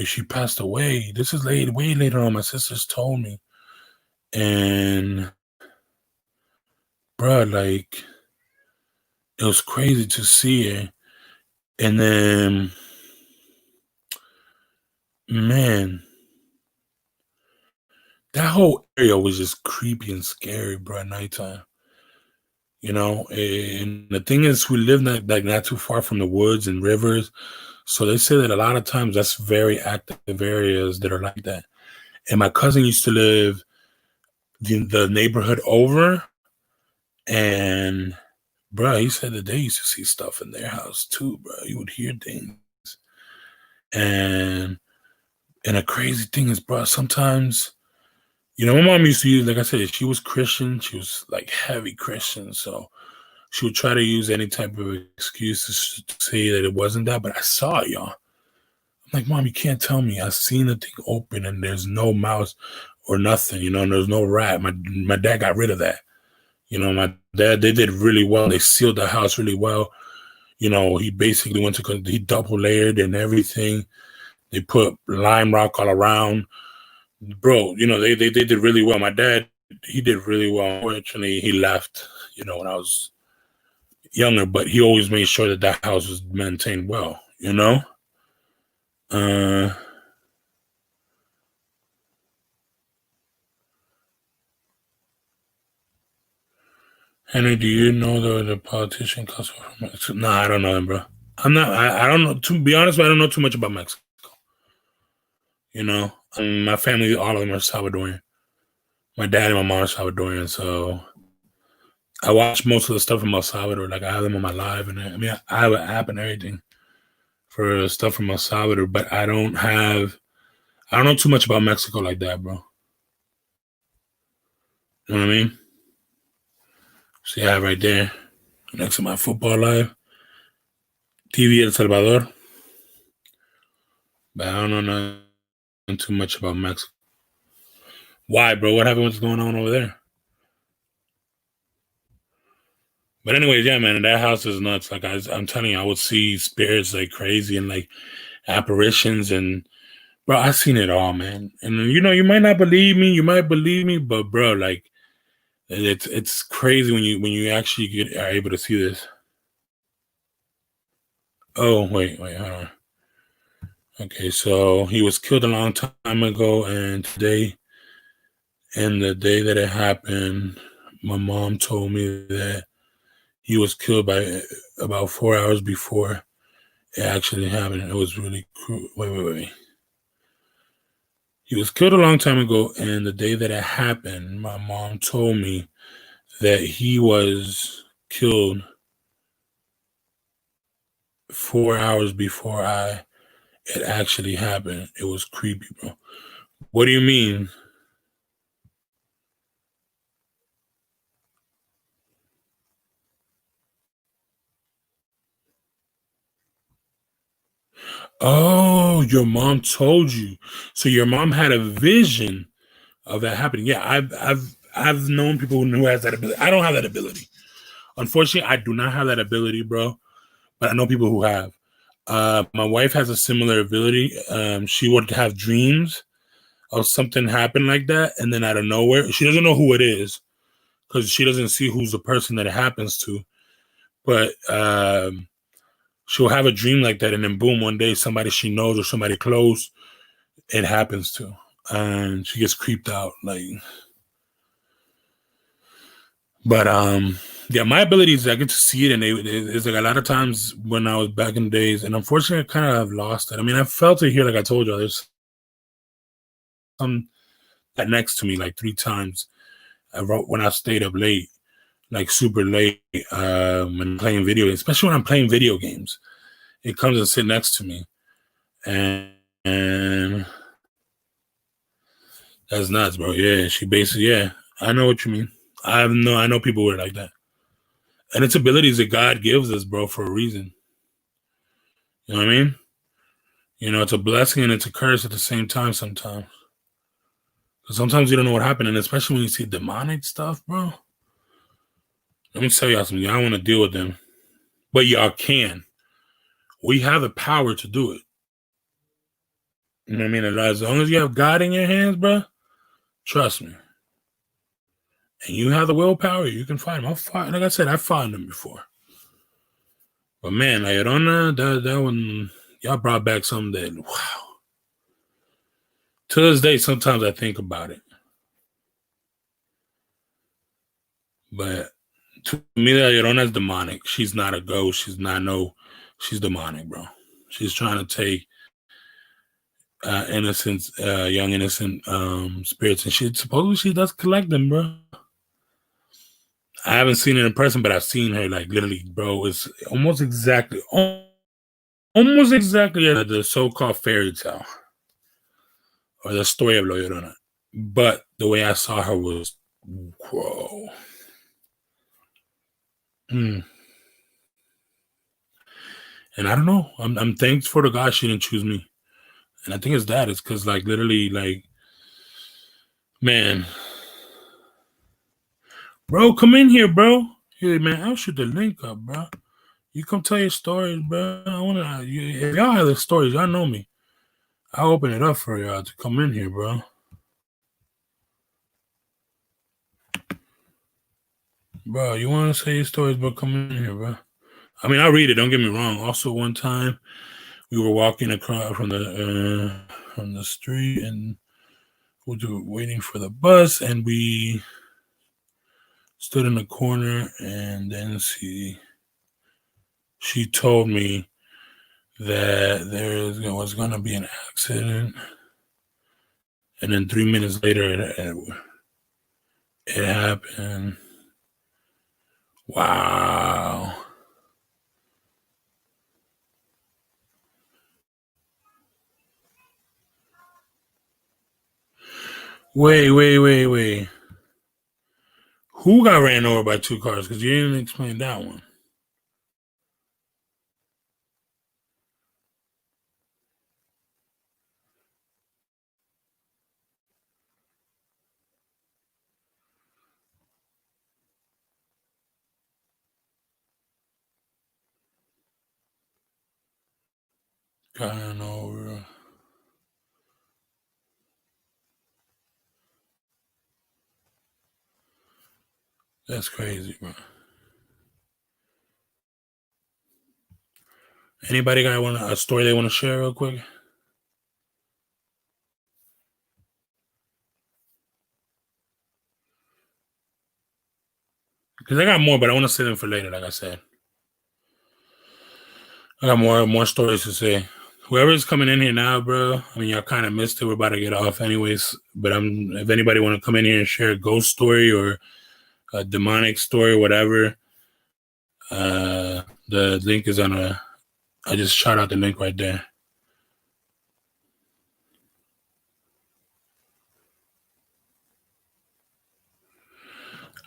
she passed away. This is way later on. My sisters told me. And, bro, like, it was crazy to see it. And then, man, that whole area was just creepy and scary, bro, at nighttime. And the thing is, we live not too far from the woods and rivers. So they say that a lot of times that's very active areas that are like that. And my cousin used to live the neighborhood over. And bro, he said that they used to see stuff in their house too, bro. You would hear things. And a crazy thing is, bro, sometimes, my mom used to use, like I said, she was Christian. She was like heavy Christian. So she would try to use any type of excuse to say that it wasn't that, but I saw it, y'all. I'm like, Mom, you can't tell me. I seen the thing open and there's no mouse or nothing, and there's no rat. My dad got rid of that. My dad, they did really well. They sealed the house really well. He basically he double layered and everything. They put lime rock all around. Bro, they did really well. My dad, he did really well. Unfortunately, he left, when I was younger, but he always made sure that that house was maintained well, Henry, do you know the politician comes from Mexico? No, I don't know him, bro. I don't know. To be honest, I don't know too much about Mexico. My family, all of them are Salvadorian. My dad and my mom are Salvadorian, so I watch most of the stuff from El Salvador. Like I have them on my live, and I have an app and everything for stuff from El Salvador, but I don't know too much about Mexico like that, bro. You know what I mean? See, I have right there next to my football live, TV El Salvador. But I don't know too much about Mexico. Why, bro? What happened? What's going on over there? But anyways, yeah, man, that house is nuts. Like I'm telling you, I would see spirits like crazy and like apparitions, and bro, I seen it all, man. And you might not believe me, you might believe me, but bro, like it's crazy when you actually are able to see this. Oh wait, hold on. Okay, so he was killed a long time ago, and the day that it happened, my mom told me that he was killed by about 4 hours before it actually happened. It was really cool. Wait. He was killed a long time ago, and the day that it happened, my mom told me that he was killed 4 hours before it actually happened. It was creepy, bro. What do you mean? Oh, your mom told you. So your mom had a vision of that happening. Yeah, I've known people who has that ability. I don't have that ability. Unfortunately, I do not have that ability, bro. But I know people who have. My wife has a similar ability. She would have dreams of something happen like that, and then out of nowhere, she doesn't know who it is because she doesn't see who's the person that it happens to. But she'll have a dream like that, and then boom, one day somebody she knows or somebody close, it happens to, and she gets creeped out. But yeah, my abilities, I get to see it, and it's like a lot of times when I was back in the days, and unfortunately, I kind of have lost it. I mean, I felt it here, like I told you, there's some that next to me like 3 times. I wrote when I stayed up late, like super late, when playing video games, especially when I'm playing video games. It comes and sit next to me, and that's nuts, bro. Yeah, she basically, yeah, I know what you mean. I know people who are like that. And it's abilities that God gives us, bro, for a reason. You know what I mean? It's a blessing and it's a curse at the same time sometimes. Because sometimes you don't know what happened, and especially when you see demonic stuff, bro. Let me tell y'all something. Y'all want to deal with them. But y'all can. We have the power to do it. You know what I mean? And as long as you have God in your hands, bro, trust me. And you have the willpower, you can fight them. Like I said, I've fought them before. But man, La Llorona, that one, y'all brought back something that, wow. To this day, sometimes I think about it. But to me, La Llorona is demonic. She's not a ghost. She's demonic, bro. She's trying to take young innocent spirits, and she does collect them, bro. I haven't seen it in person, but I've seen her like literally, bro. It's almost exactly the so-called fairy tale or the story of La Llorona. But the way I saw her was, whoa. Mm. And I don't know. I'm thankful to God she didn't choose me. And I think it's that. It's because like literally, like, man, bro, come in here, bro. Hey, man, I'll shoot the link up, bro. You come tell your stories, bro. I wanna. If y'all have the stories, y'all know me. I'll open it up for y'all to come in here, bro. Bro, you want to say your stories, but come in here, bro. I mean, I'll read it. Don't get me wrong. Also, one time we were walking across from the street, and we were waiting for the bus, and we stood in the corner, and then she told me that there was going to be an accident, and then 3 minutes later, it happened. Wow. Wait. Who got ran over by two cars? Because you didn't explain that one. Got ran over. That's crazy, bro. Anybody got a story they want to share real quick? Because I got more, but I want to save them for later. Like I said, I got more stories to say. Whoever's coming in here now, bro. I mean, y'all kind of missed it. We're about to get off, anyways. But if anybody want to come in here and share a ghost story or a demonic story, whatever, the link is I just shot out the link right there.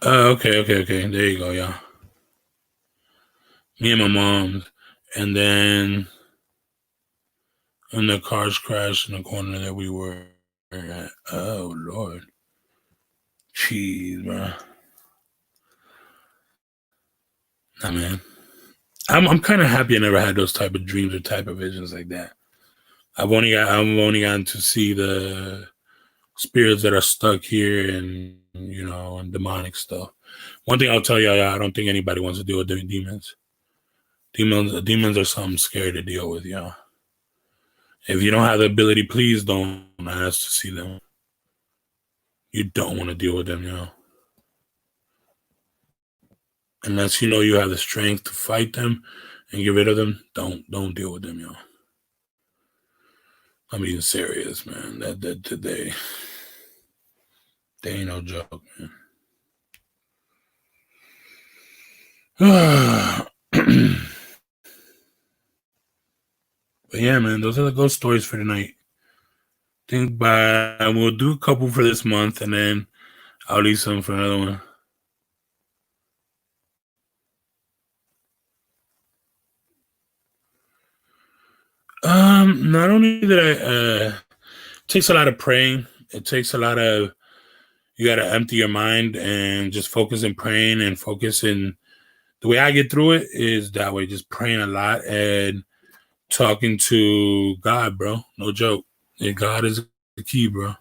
Okay. There you go, y'all. Me and my mom, and then the cars crashed in the corner that we were at. Oh Lord, jeez, bro. Nah, man. I'm kind of happy I never had those type of dreams or type of visions like that. I've only gotten to see the spirits that are stuck here and and demonic stuff. One thing I'll tell y'all, I don't think anybody wants to deal with demons. Demons are something scary to deal with, y'all. If you don't have the ability, please don't ask to see them. You don't want to deal with them, y'all. Unless you know you have the strength to fight them and get rid of them, don't deal with them, y'all. I'm being serious, man. That today they ain't no joke, man. But yeah, man, those are the ghost stories for tonight. Think we'll do a couple for this month, and then I'll leave some for another one. Not only that it takes a lot of praying. It takes a lot of you got to empty your mind and just focus in praying and focus in. The way I get through it is that way, just praying a lot and talking to God, bro. No joke. And God is the key, bro.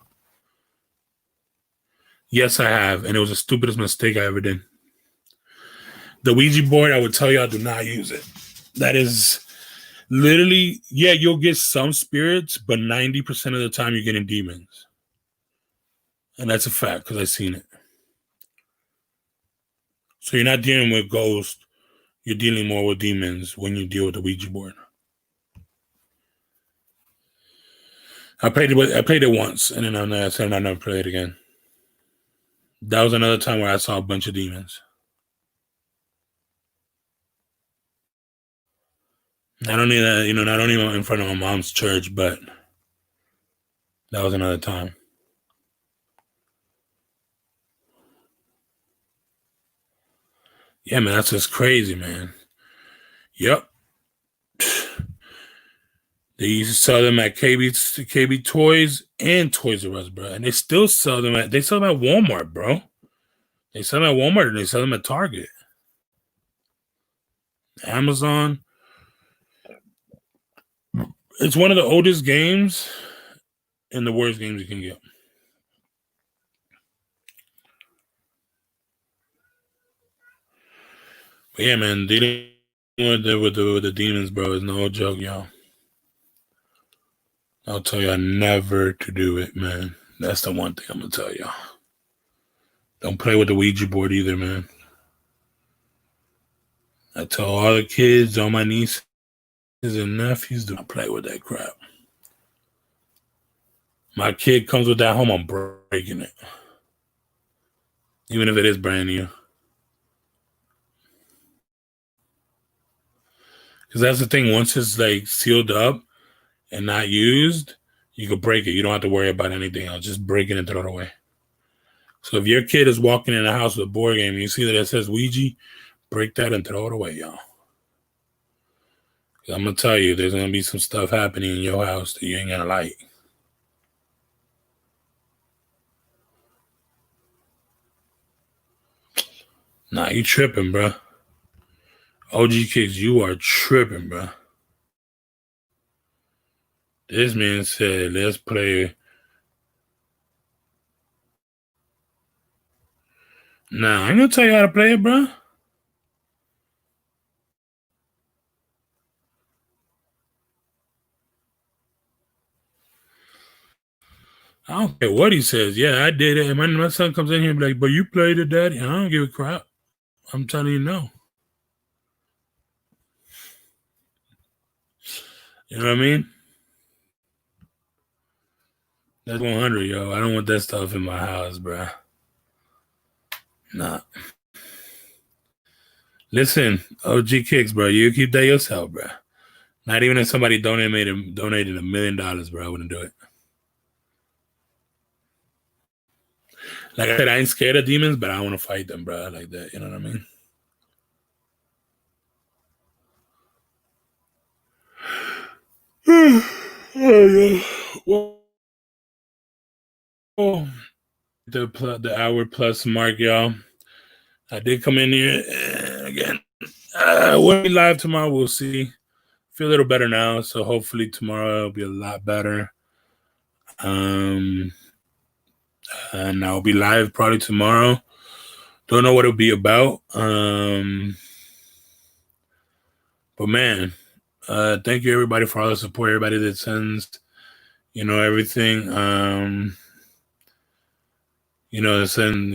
Yes, I have, and it was the stupidest mistake I ever did. The Ouija board, I would tell y'all, do not use it. That is literally, yeah, you'll get some spirits, but 90% of the time you're getting demons. And that's a fact because I've seen it. So you're not dealing with ghosts, you're dealing more with demons when you deal with the Ouija board. I played it once, and then I said I never played it again. That was another time where I saw a bunch of demons. Not only that, not only in front of my mom's church, but that was another time. Yeah, man, that's just crazy, man. Yep. They used to sell them at KB Toys and Toys R Us, bro. And they still sell them at Walmart, bro. They sell them at Walmart and they sell them at Target. Amazon. It's one of the oldest games and the worst games you can get. But yeah, man, dealing with the demons, bro, is no joke, y'all. I'll tell y'all never to do it, man. That's the one thing I'm gonna tell y'all. Don't play with the Ouija board either, man. I tell all the kids, all my nieces and nephews, do not play with that crap. My kid comes with that home, I'm breaking it. Even if it is brand new. Because that's the thing, once it's like sealed up and not used, you can break it. You don't have to worry about anything else. Just break it and throw it away. So if your kid is walking in the house with a board game and you see that it says Ouija, break that and throw it away, y'all. I'm going to tell you, there's going to be some stuff happening in your house that you ain't going to like. Nah, you tripping, bro. OG Kicks, you are tripping, bro. This man said, let's play. Nah, I ain't going to tell you how to play it, bro. I don't care what he says. Yeah, I did it. And my son comes in here and be like, but you played it, daddy. I don't give a crap. I'm telling you no. You know what I mean? That's 100, yo. I don't want that stuff in my house, bro. Nah. Listen, OG Kicks, bro. You keep that yourself, bro. Not even if somebody donated $1 million, bro. I wouldn't do it. Like I said, I ain't scared of demons, but I want to fight them, bro. Like that. You know what I mean? Well, the hour plus mark, y'all. I did come in here again. We'll be live tomorrow. We'll see. Feel a little better now, so hopefully tomorrow will be a lot better. And I'll be live probably tomorrow. Don't know what it'll be about. But man, thank you everybody for all the support. Everybody that sends, everything. Send,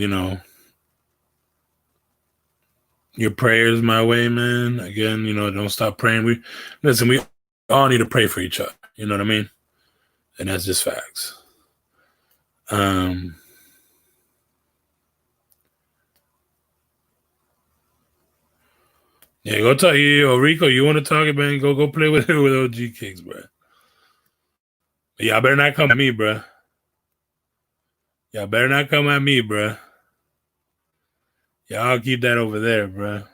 your prayers my way, man. Again, don't stop praying. We all need to pray for each other. You know what I mean? And that's just facts. Yeah, go talk. Yo, Rico, you want to talk about it? Go play with OG Kicks, bro. But y'all better not come at me, bro. Y'all better not come at me, bro. Y'all keep that over there, bro.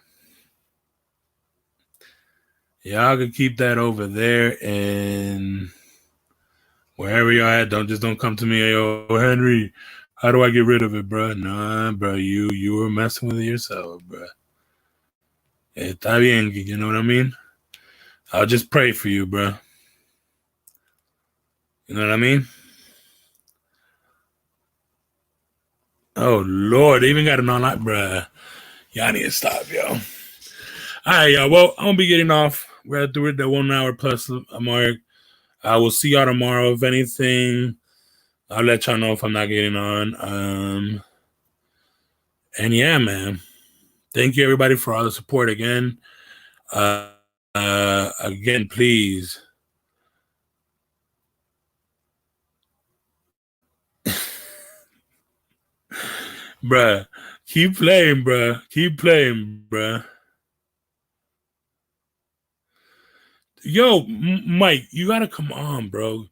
Y'all can keep that over there and wherever y'all at. Don't come to me. Yo, Henry, how do I get rid of it, bro? Nah, bro. You were messing with it yourself, bro. Está bien, you know what I mean? I'll just pray for you, bro. You know what I mean? Oh, Lord. They even got an online, bro. Y'all need to stop, yo. All right, y'all. Well, I'm going to be getting off. We're at the 1 hour plus mark. I will see y'all tomorrow. If anything, I'll let y'all know if I'm not getting on. And yeah, man. Thank you, everybody, for all the support again. Again, please. Bruh, keep playing, bruh. Keep playing, bruh. Yo, Mike, you gotta come on, bro.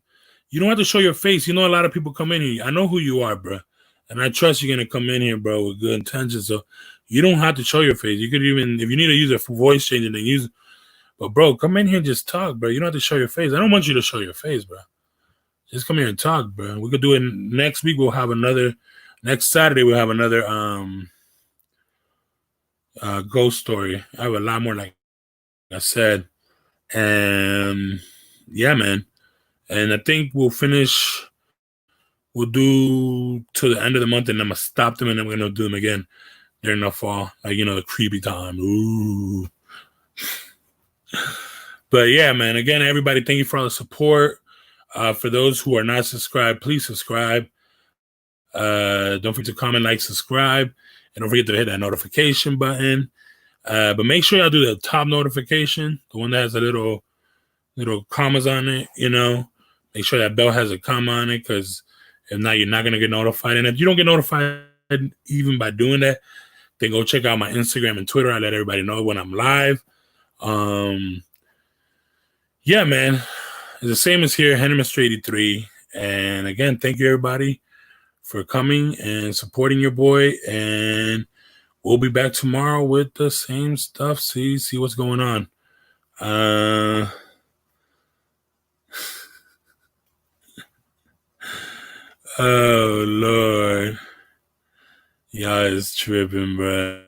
You don't have to show your face. You know, a lot of people come in here. I know who you are, bro, and I trust you're gonna come in here, bro, with good intentions. So you don't have to show your face. You could even, if you need to use a voice changer, then use. But bro, come in here and just talk, bro. You don't have to show your face. I don't want you to show your face, bro. Just come here and talk, bro. We could do it next week. We'll have another. Next Saturday we'll have another ghost story. I have a lot more, like I said, and yeah, man. And I think we'll finish. We'll do till the end of the month, and I'm gonna stop them, and then we're gonna do them again during the fall, like the creepy time. Ooh. But yeah, man. Again, everybody, thank you for all the support. For those who are not subscribed, please subscribe. Don't forget to comment, like, subscribe, and don't forget to hit that notification button. But make sure y'all do the top notification, the one that has a little commas on it. Make sure that bell has a comma on it, because if not, you're not gonna get notified. And if you don't get notified even by doing that, then go check out my Instagram and Twitter. I let everybody know when I'm live. Yeah, man. It's the same as here, Henry Mr. 83. And again, thank you everybody for coming and supporting your boy. And we'll be back tomorrow with the same stuff. See what's going on. Oh Lord. Y'all is tripping, bro.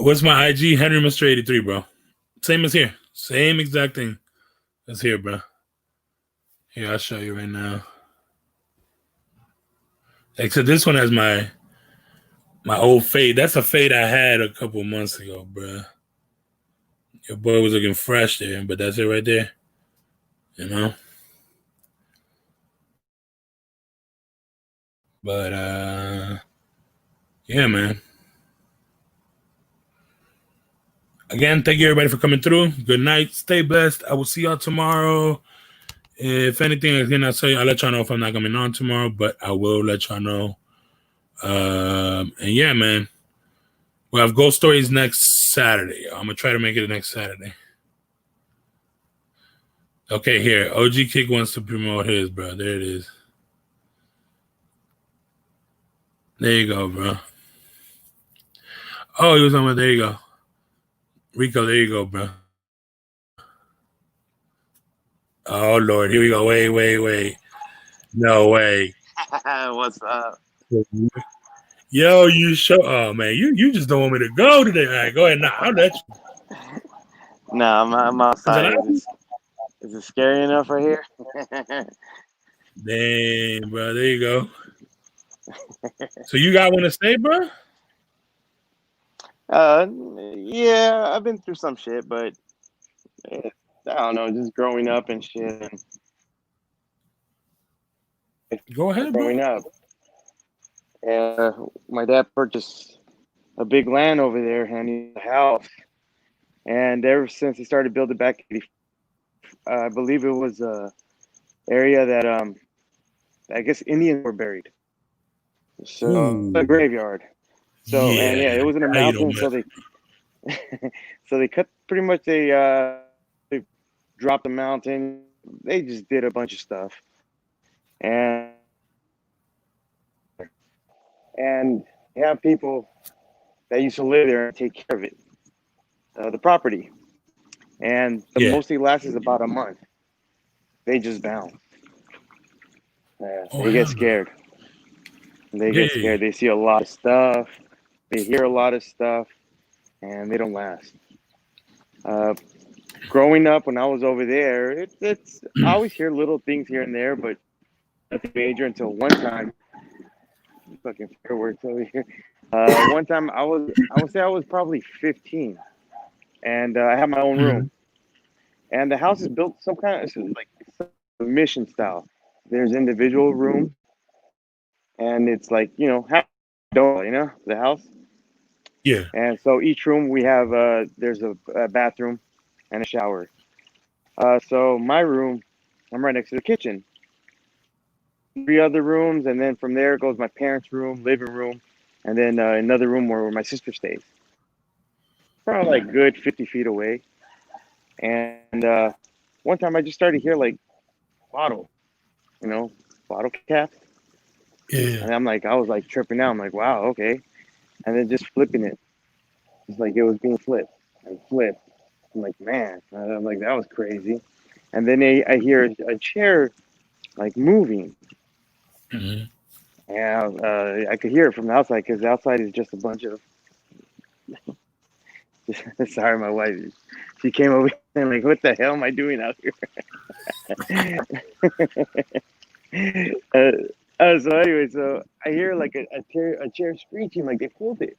What's my IG? Henry Mr. 83, bro. Same as here. Same exact thing as here, bro. Here, I'll show you right now. Except this one has my old fade. That's a fade I had a couple months ago, bro. Your boy was looking fresh there, but that's it right there. But yeah, man. Again, thank you everybody for coming through. Good night. Stay blessed. I will see y'all tomorrow. If anything, again, I'll let y'all know if I'm not coming on tomorrow, but I will let y'all know. And yeah, man. We'll have ghost stories next Saturday. I'm gonna try to make it next Saturday. Okay, here. OG Kick wants to promote his, bro. There it is. There you go, bro. Oh, he was on. There you go. Rico, there you go, bro. Oh Lord, here we go. Wait. No way.
What's up?
Yo, you show. Oh man, you just don't want me to go today. All right, go ahead now. I'll let you.
No, I'm outside. Is it scary enough right here?
Dang, bro. There you go. So you got one to say, bro?
Yeah, I've been through some shit, but I don't know, just growing up and shit.
Go ahead,
growing
bro.
up, and my dad purchased a big land over there, and he had a house. And ever since he started building back, I believe it was a area that I guess Indians were buried. So a graveyard. So and yeah, it was in a mountain. So they cut pretty much they dropped the mountain. They just did a bunch of stuff, and you have people that used to live there and take care of it, the property, and the mostly lasts about a month. They just bounce. They get scared. They get scared. They see a lot of stuff. They hear a lot of stuff, and they don't last. Growing up, when I was over there, it's I always hear little things here and there, but nothing major until one time. Fucking fireworks over here. One time I would say I was probably 15, and I had my own room, and the house is built some kind of like mission style. There's individual room, and it's like the house.
Yeah.
And so each room we have there's a bathroom and a shower. So my room, I'm right next to the kitchen. 3 other rooms, and then from there goes my parents' room, living room, and then another room where my sister stays. Probably like good 50 feet away. And one time I just started to hear like bottle, bottle caps.
Yeah.
And I was like tripping out. I'm like, wow, okay. And then just flipping it. It's like it was being flipped and flipped. I'm like, man, and I'm like, that was crazy. And then I hear a chair like moving.
Mm-hmm.
And I could hear it from the outside because the outside is just a bunch of. Sorry, my wife. She came over and like, what the hell am I doing out here? So anyway, so I hear like a chair screeching like they pulled it.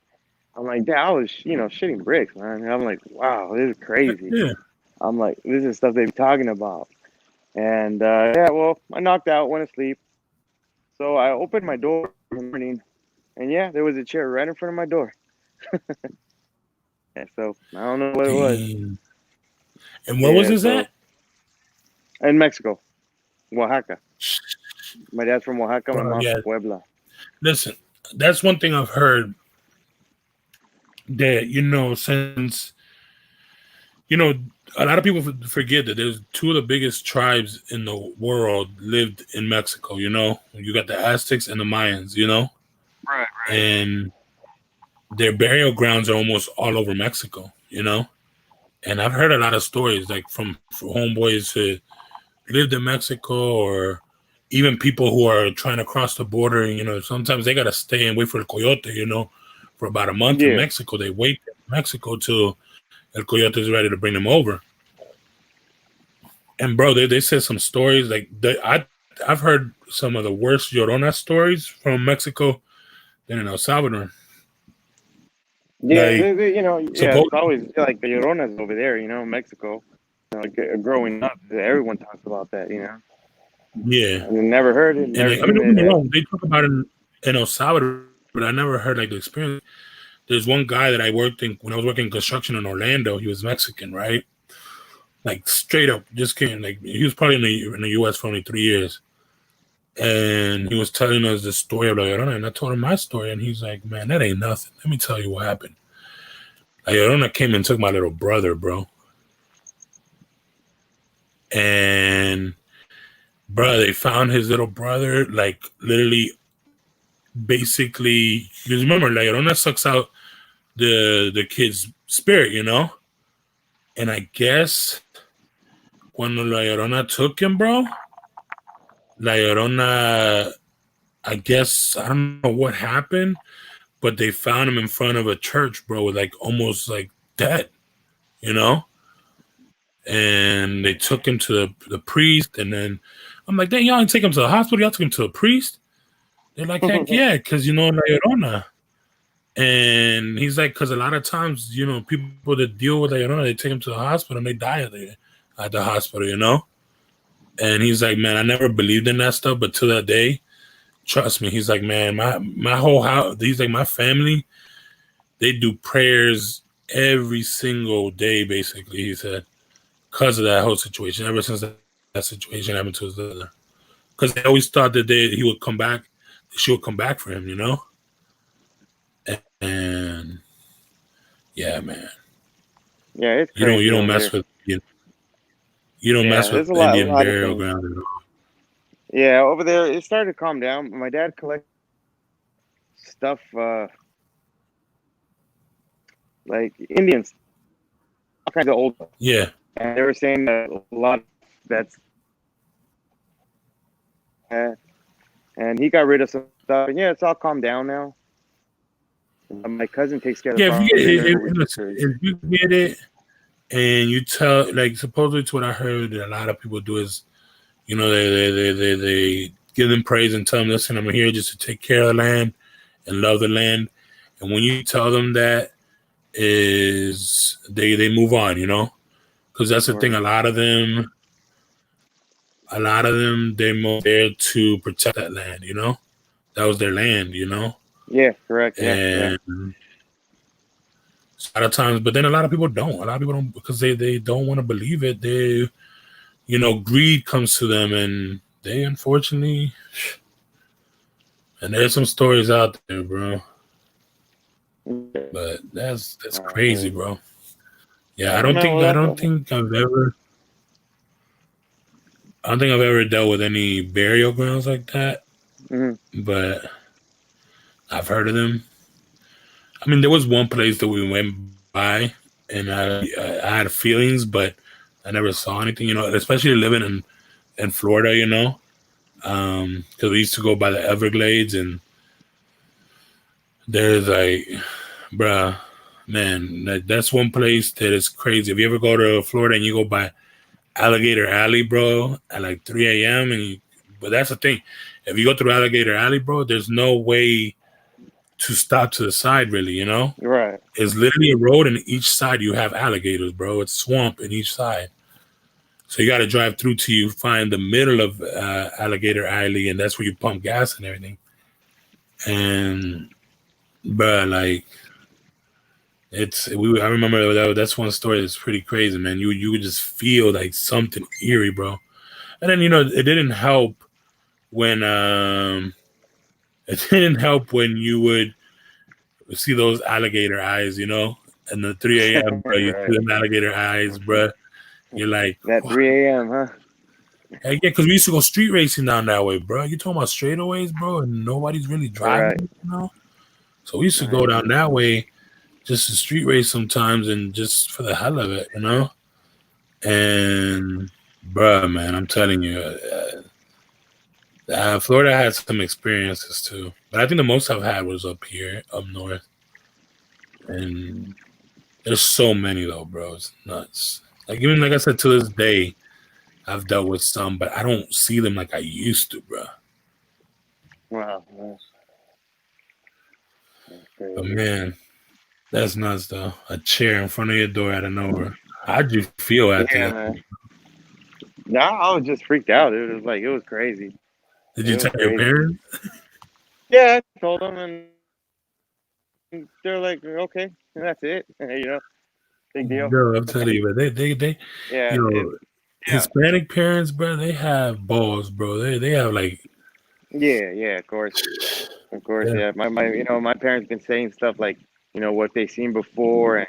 I'm like, that I was, shitting bricks, man. And I'm like, wow, this is crazy.
Yeah.
I'm like, this is stuff they've been talking about. And yeah, well, I knocked out, went to sleep. So I opened my door in the morning, and yeah, there was a chair right in front of my door. Yeah, so I don't know what it was.
Damn. And where was this at?
In Mexico, Oaxaca. My dad's from Oaxaca, my mom's
Yeah.
from Puebla.
Listen, that's one thing I've heard that, since, a lot of people forget that there's 2 of the biggest tribes in the world lived in Mexico, You got the Aztecs and the Mayans,
Right.
And their burial grounds are almost all over Mexico, And I've heard a lot of stories, like from homeboys who lived in Mexico, or even people who are trying to cross the border. Sometimes they got to stay and wait for the coyote, for about a month in Mexico. They wait in Mexico till El Coyote is ready to bring them over. And bro, they said some stories like I've heard some of the worst Llorona stories from Mexico than in El Salvador.
Yeah, it's always like the Lloronas over there, Mexico. Growing up, everyone talks about that,
Yeah.
I never heard it. Never
And don't get me wrong, they talk about it in El Salvador, but I never heard like the experience. There's one guy that I worked in when I was working in construction in Orlando. He was Mexican, right? Like straight up, just kidding. Like he was probably in the U.S. for only 3 years, and he was telling us the story of La Llorona, and I told him my story, and he's like, "Man, that ain't nothing. Let me tell you what happened. La Llorona came and took my little brother, bro, and bro, they found his little brother, like literally, basically, because remember, La Llorona sucks out the kid's spirit, and I guess when La Llorona took him, bro, La Llorona, I guess, I don't know what happened, but they found him in front of a church, bro, like almost like dead, and they took him to the priest, and then I'm like, dang, y'all didn't take him to the hospital, y'all took him to a priest? They're like, heck yeah, because, La Llorona. And he's like, because a lot of times, people that deal with La Llorona, they take him to the hospital and they die at the hospital, And he's like, man, I never believed in that stuff, but to that day, trust me, he's like, man, my whole house, he's like, my family, they do prayers every single day, basically, he said, because of that whole situation, ever since that situation happened to his brother. Because they always thought that he would come back, she would come back for him, And yeah, man.
Yeah, it's crazy.
You don't mess with you don't mess with Indian burial ground at all.
Yeah, over there it started to calm down. My dad collected stuff like Indians, all kinds of old stuff.
Yeah.
And they were saying that a lot that's and he got rid of some stuff. And yeah, it's all calmed down now. My cousin takes care of
if you get it and you tell, like, supposedly to what I heard that a lot of people do is, they give them praise and tell them, listen, I'm here just to take care of the land and love the land. And when you tell them that, is they move on, because that's the thing. A lot of them, they're more there to protect that land, that was their land,
Yeah, correct.
And a lot of times, but then a lot of people don't. A lot of people don't, because they don't want to believe it. They, greed comes to them, and they unfortunately, And there's some stories out there, bro.
Yeah.
But that's crazy,
Man.
bro. Yeah, I
Yeah,
don't
man.
think
Well,
I
that's
don't
what.
think I've ever I don't think I've ever dealt with any burial grounds like that,
Mhm.
but I've heard of them. I mean, there was one place that we went by, and I had feelings, but I never saw anything. You know, especially living in Florida. You know, because we used to go by the Everglades, and there's like, bruh, man, that's one place that is crazy. If you ever go to Florida and you go by Alligator Alley, bro, at like 3 a.m. But that's the thing. If you go through Alligator Alley, bro, there's no way to stop to the side, really, you know?
Right.
It's literally a road, and each side you have alligators, bro. It's swamp in each side. So you got to drive through till you find the middle of Alligator Alley, and that's where you pump gas and everything. And, bro, like, I remember that's one story that's pretty crazy, man. You would just feel like something eerie, bro. And then it didn't help when it didn't help when you would see those alligator eyes, and the 3 a.m. bro, you
Right.
see them alligator eyes, bro. You're like,
That
what?
3 a.m., huh?
Heck yeah, because we used to go street racing down that way, bro. You talking about straightaways, bro, and nobody's really
Right.
driving. So we used to go down
Nice.
that way just to street race sometimes, and just for the hell of it. And, bruh, man, I'm telling you, Florida had some experiences too, but I think the most I've had was up here, up north, and there's so many though, bro. It's nuts. Like even like I said, to this day, I've dealt with some, but I don't see them like I used to, bro.
Wow. That's
But
crazy.
man, that's nuts though. A chair in front of your door out of nowhere. How'd you feel after
Yeah,
that?
man. No, I was just freaked out. It was crazy.
Did
It
you
was
tell your
crazy.
parents?
Yeah, I told them, and they're like, okay, and that's it. Big deal.
No, I'm telling you, but they,
Yeah,
you know,
yeah,
Hispanic parents, bro, they have balls, bro. They have like,
yeah. Of course.
yeah,
Yeah, my parents been saying stuff like, what they seen before,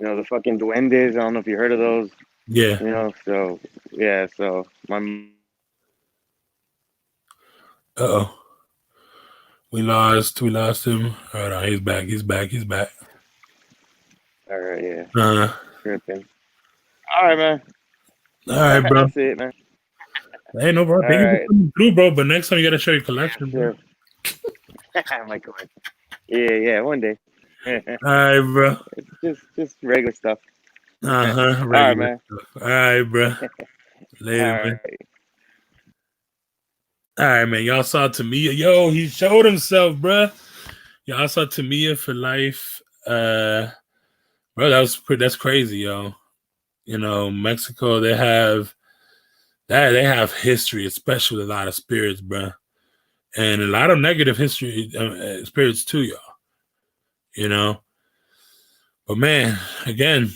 and the fucking duendes. I don't know if you heard of those.
yeah.
So yeah, so
Uh-oh. We lost him. Hold on, he's back.
all right, yeah,
Uh,
tripping. All right, man.
all right, bro.
That's it, man.
Hey, no, bro.
All
Thank you for
right,
coming through, bro. But next time you gotta show your collection, bro.
sure. My God. Yeah, one day.
All right, bro.
just regular stuff. All right,
Regular
man.
stuff. All right, bro.
All
Later, man.
right.
All right, man. Y'all saw Tamia. Yo, he showed himself, bro. Y'all saw Tamia for life. Bro, that's crazy, yo. Mexico, they have history, especially with a lot of spirits, bro, and a lot of negative history, spirits too, y'all. You know, but man, again,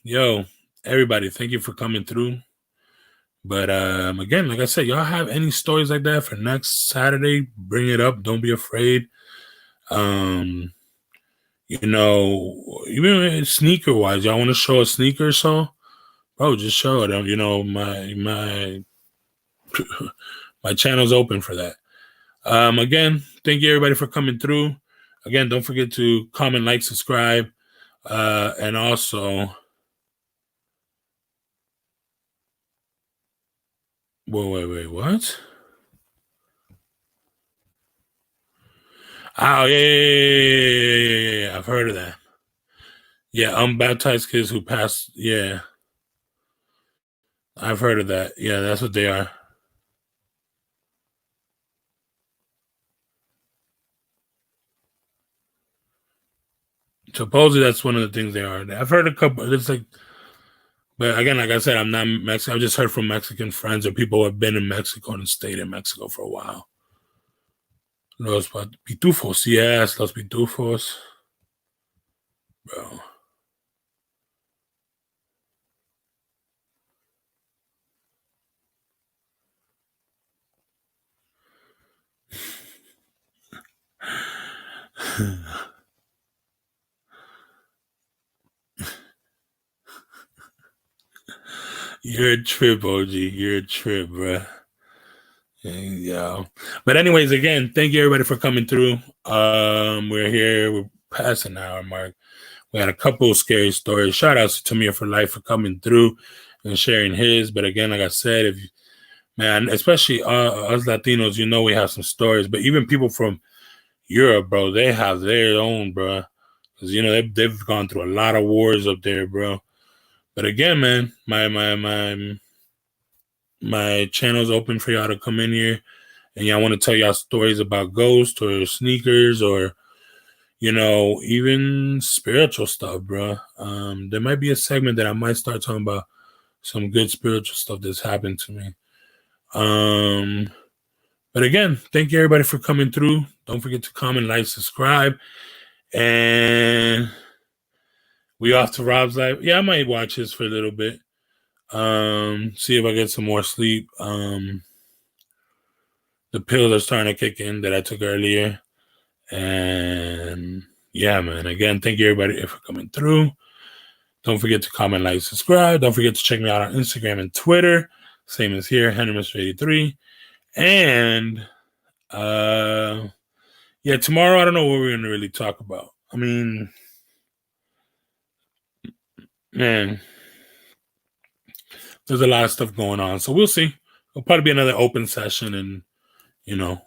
yo, everybody, thank you for coming through. But again, like I said, y'all have any stories like that for next Saturday, bring it up. Don't be afraid. Um, even sneaker wise, y'all want to show a sneaker or so, bro, just show it. My channel's open for that. Again, thank you everybody for coming through. Again, don't forget to comment, like, subscribe, and also, wait, what? Oh yeah. I've heard of that. Yeah, unbaptized kids who pass. Yeah, I've heard of that. Yeah, that's what they are. Supposedly, that's one of the things they are. I've heard a couple. It's like, but again, like I said, I'm not Mexican. I've just heard from Mexican friends or people who have been in Mexico and stayed in Mexico for a while. Los pitufos, yes, los pitufos, bro. You're a trip, OG. You're a trip, bruh. Yeah. But anyways, again, thank you everybody for coming through. We're here. We're past an hour mark. We had a couple of scary stories. Shout outs to Tamir for Life for coming through and sharing his. But again, like I said, if man, especially us Latinos, you know, we have some stories. But even people from Europe, bro, they have their own, bro. Because you know they've gone through a lot of wars up there, bro. But again, man, my channel's open for y'all to come in here, and y'all want to tell y'all stories about ghosts or sneakers or, you know, even spiritual stuff, bro. There might be a segment that I might start talking about some good spiritual stuff that's happened to me. But again, thank you everybody for coming through. Don't forget to comment, like, subscribe, and we off to Rob's life. Yeah, I might watch this for a little bit. See if I get some more sleep. The pills are starting to kick in that I took earlier. And yeah, man. Again, thank you everybody for coming through. Don't forget to comment, like, subscribe. Don't forget to check me out on Instagram and Twitter. Same as here, Henry Mr. 83. And yeah, tomorrow I don't know what we're gonna really talk about. I mean, man, there's a lot of stuff going on. So we'll see. It'll probably be another open session, and you know.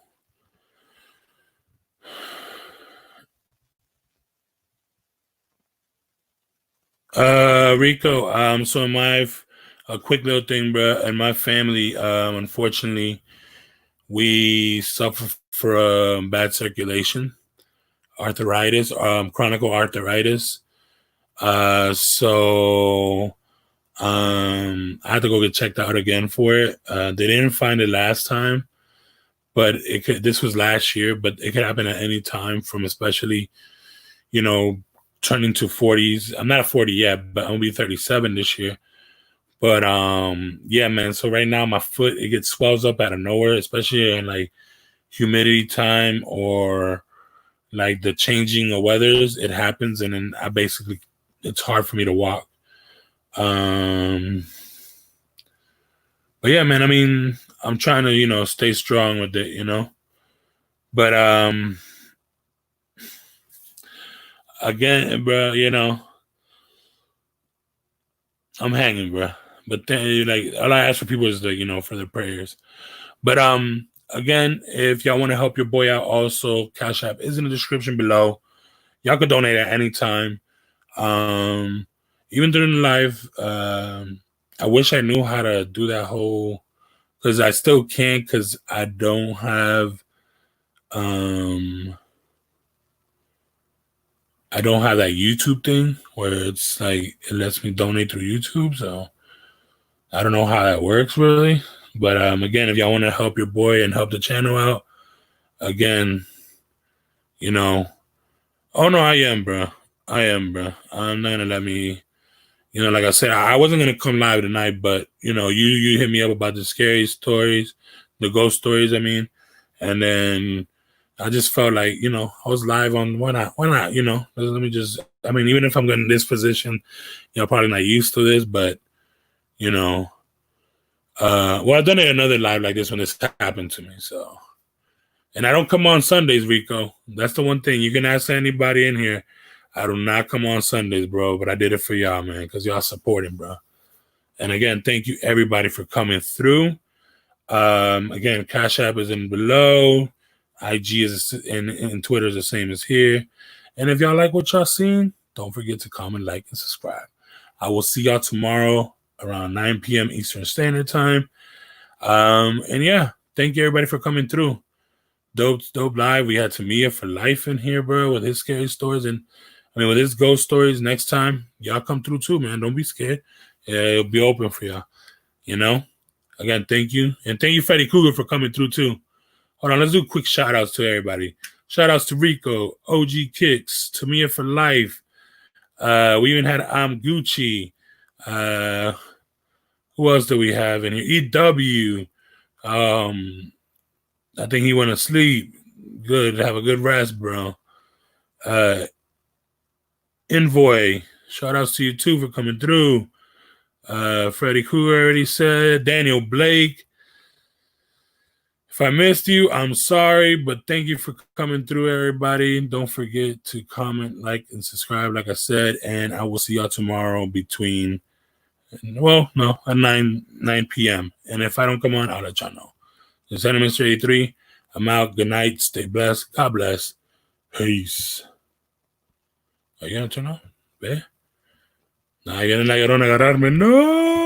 Rico, so in my a quick little thing, bro. In my family, unfortunately, we suffer from bad circulation, arthritis, chronic arthritis. So I had to go get checked out again for it. They didn't find it last time, but this was last year, but it could happen at any time, from especially, you know, turning to 40s. I'm not 40 yet, but I'll be 37 this year. But yeah, man. So right now my foot, it gets swells up out of nowhere, especially in like humidity time or like the changing of weathers. It happens, and then it's hard for me to walk. But yeah, man. I mean, I'm trying to, you know, stay strong with it, you know. But again, bro, you know, I'm hanging, bro. But then, like, all I ask for people is, you know, for their prayers. But again, if y'all want to help your boy out, also Cash App is in the description below. Y'all could donate at any time. Even during the live, I wish I knew how to do that whole, because I still can't, because I don't have that YouTube thing where it's like it lets me donate through YouTube. So I don't know how that works really. But again, if y'all want to help your boy and help the channel out, again, you know, oh no, I am, bro. I'm not gonna let me, you know, like I said, I wasn't gonna come live tonight, but you know, you hit me up about the scary stories, the ghost stories, I mean, and then I just felt like, you know, I was live on, why not, you know, let me just, I mean, even if I'm in this position, you know, probably not used to this, but you know, well, I've done another live like this when this happened to me, so. And I don't come on Sundays, Rico. That's the one thing. You can ask anybody in here. I do not come on Sundays, bro, but I did it for y'all, man, because y'all supporting, bro. And again, thank you everybody for coming through. Again, Cash App is in below. IG is and Twitter is the same as here. And if y'all like what y'all seen, don't forget to comment, like, and subscribe. I will see y'all tomorrow around 9 p.m. Eastern Standard Time. And yeah, thank you everybody for coming through. Dope live. We had Tamia for Life in here, bro, with his scary stories, and I mean with his ghost stories. Next time, y'all come through too, man. Don't be scared. Yeah, it'll be open for y'all. You know. Again, thank you, and thank you, Freddy Cougar, for coming through too. Hold on, let's do quick shout outs to everybody. Shout outs to Rico, OG Kicks, Tamia for Life. We even had Gucci. Who else do we have in here? EW. I think he went to sleep. Good. Have a good rest, bro. Envoy, shout outs to you too for coming through. Freddie Krueger already said. Daniel Blake. If I missed you, I'm sorry, but thank you for coming through, everybody. Don't forget to comment, like, and subscribe, like I said, and I will see y'all tomorrow between, well, no, at 9 p.m. And if I don't come on, I'll let y'all know. This is Mr. 83. I'm out. Good night. Stay blessed. God bless. Peace. Are you gonna turn off? ¿Ve? No, ya no agarrarme. No.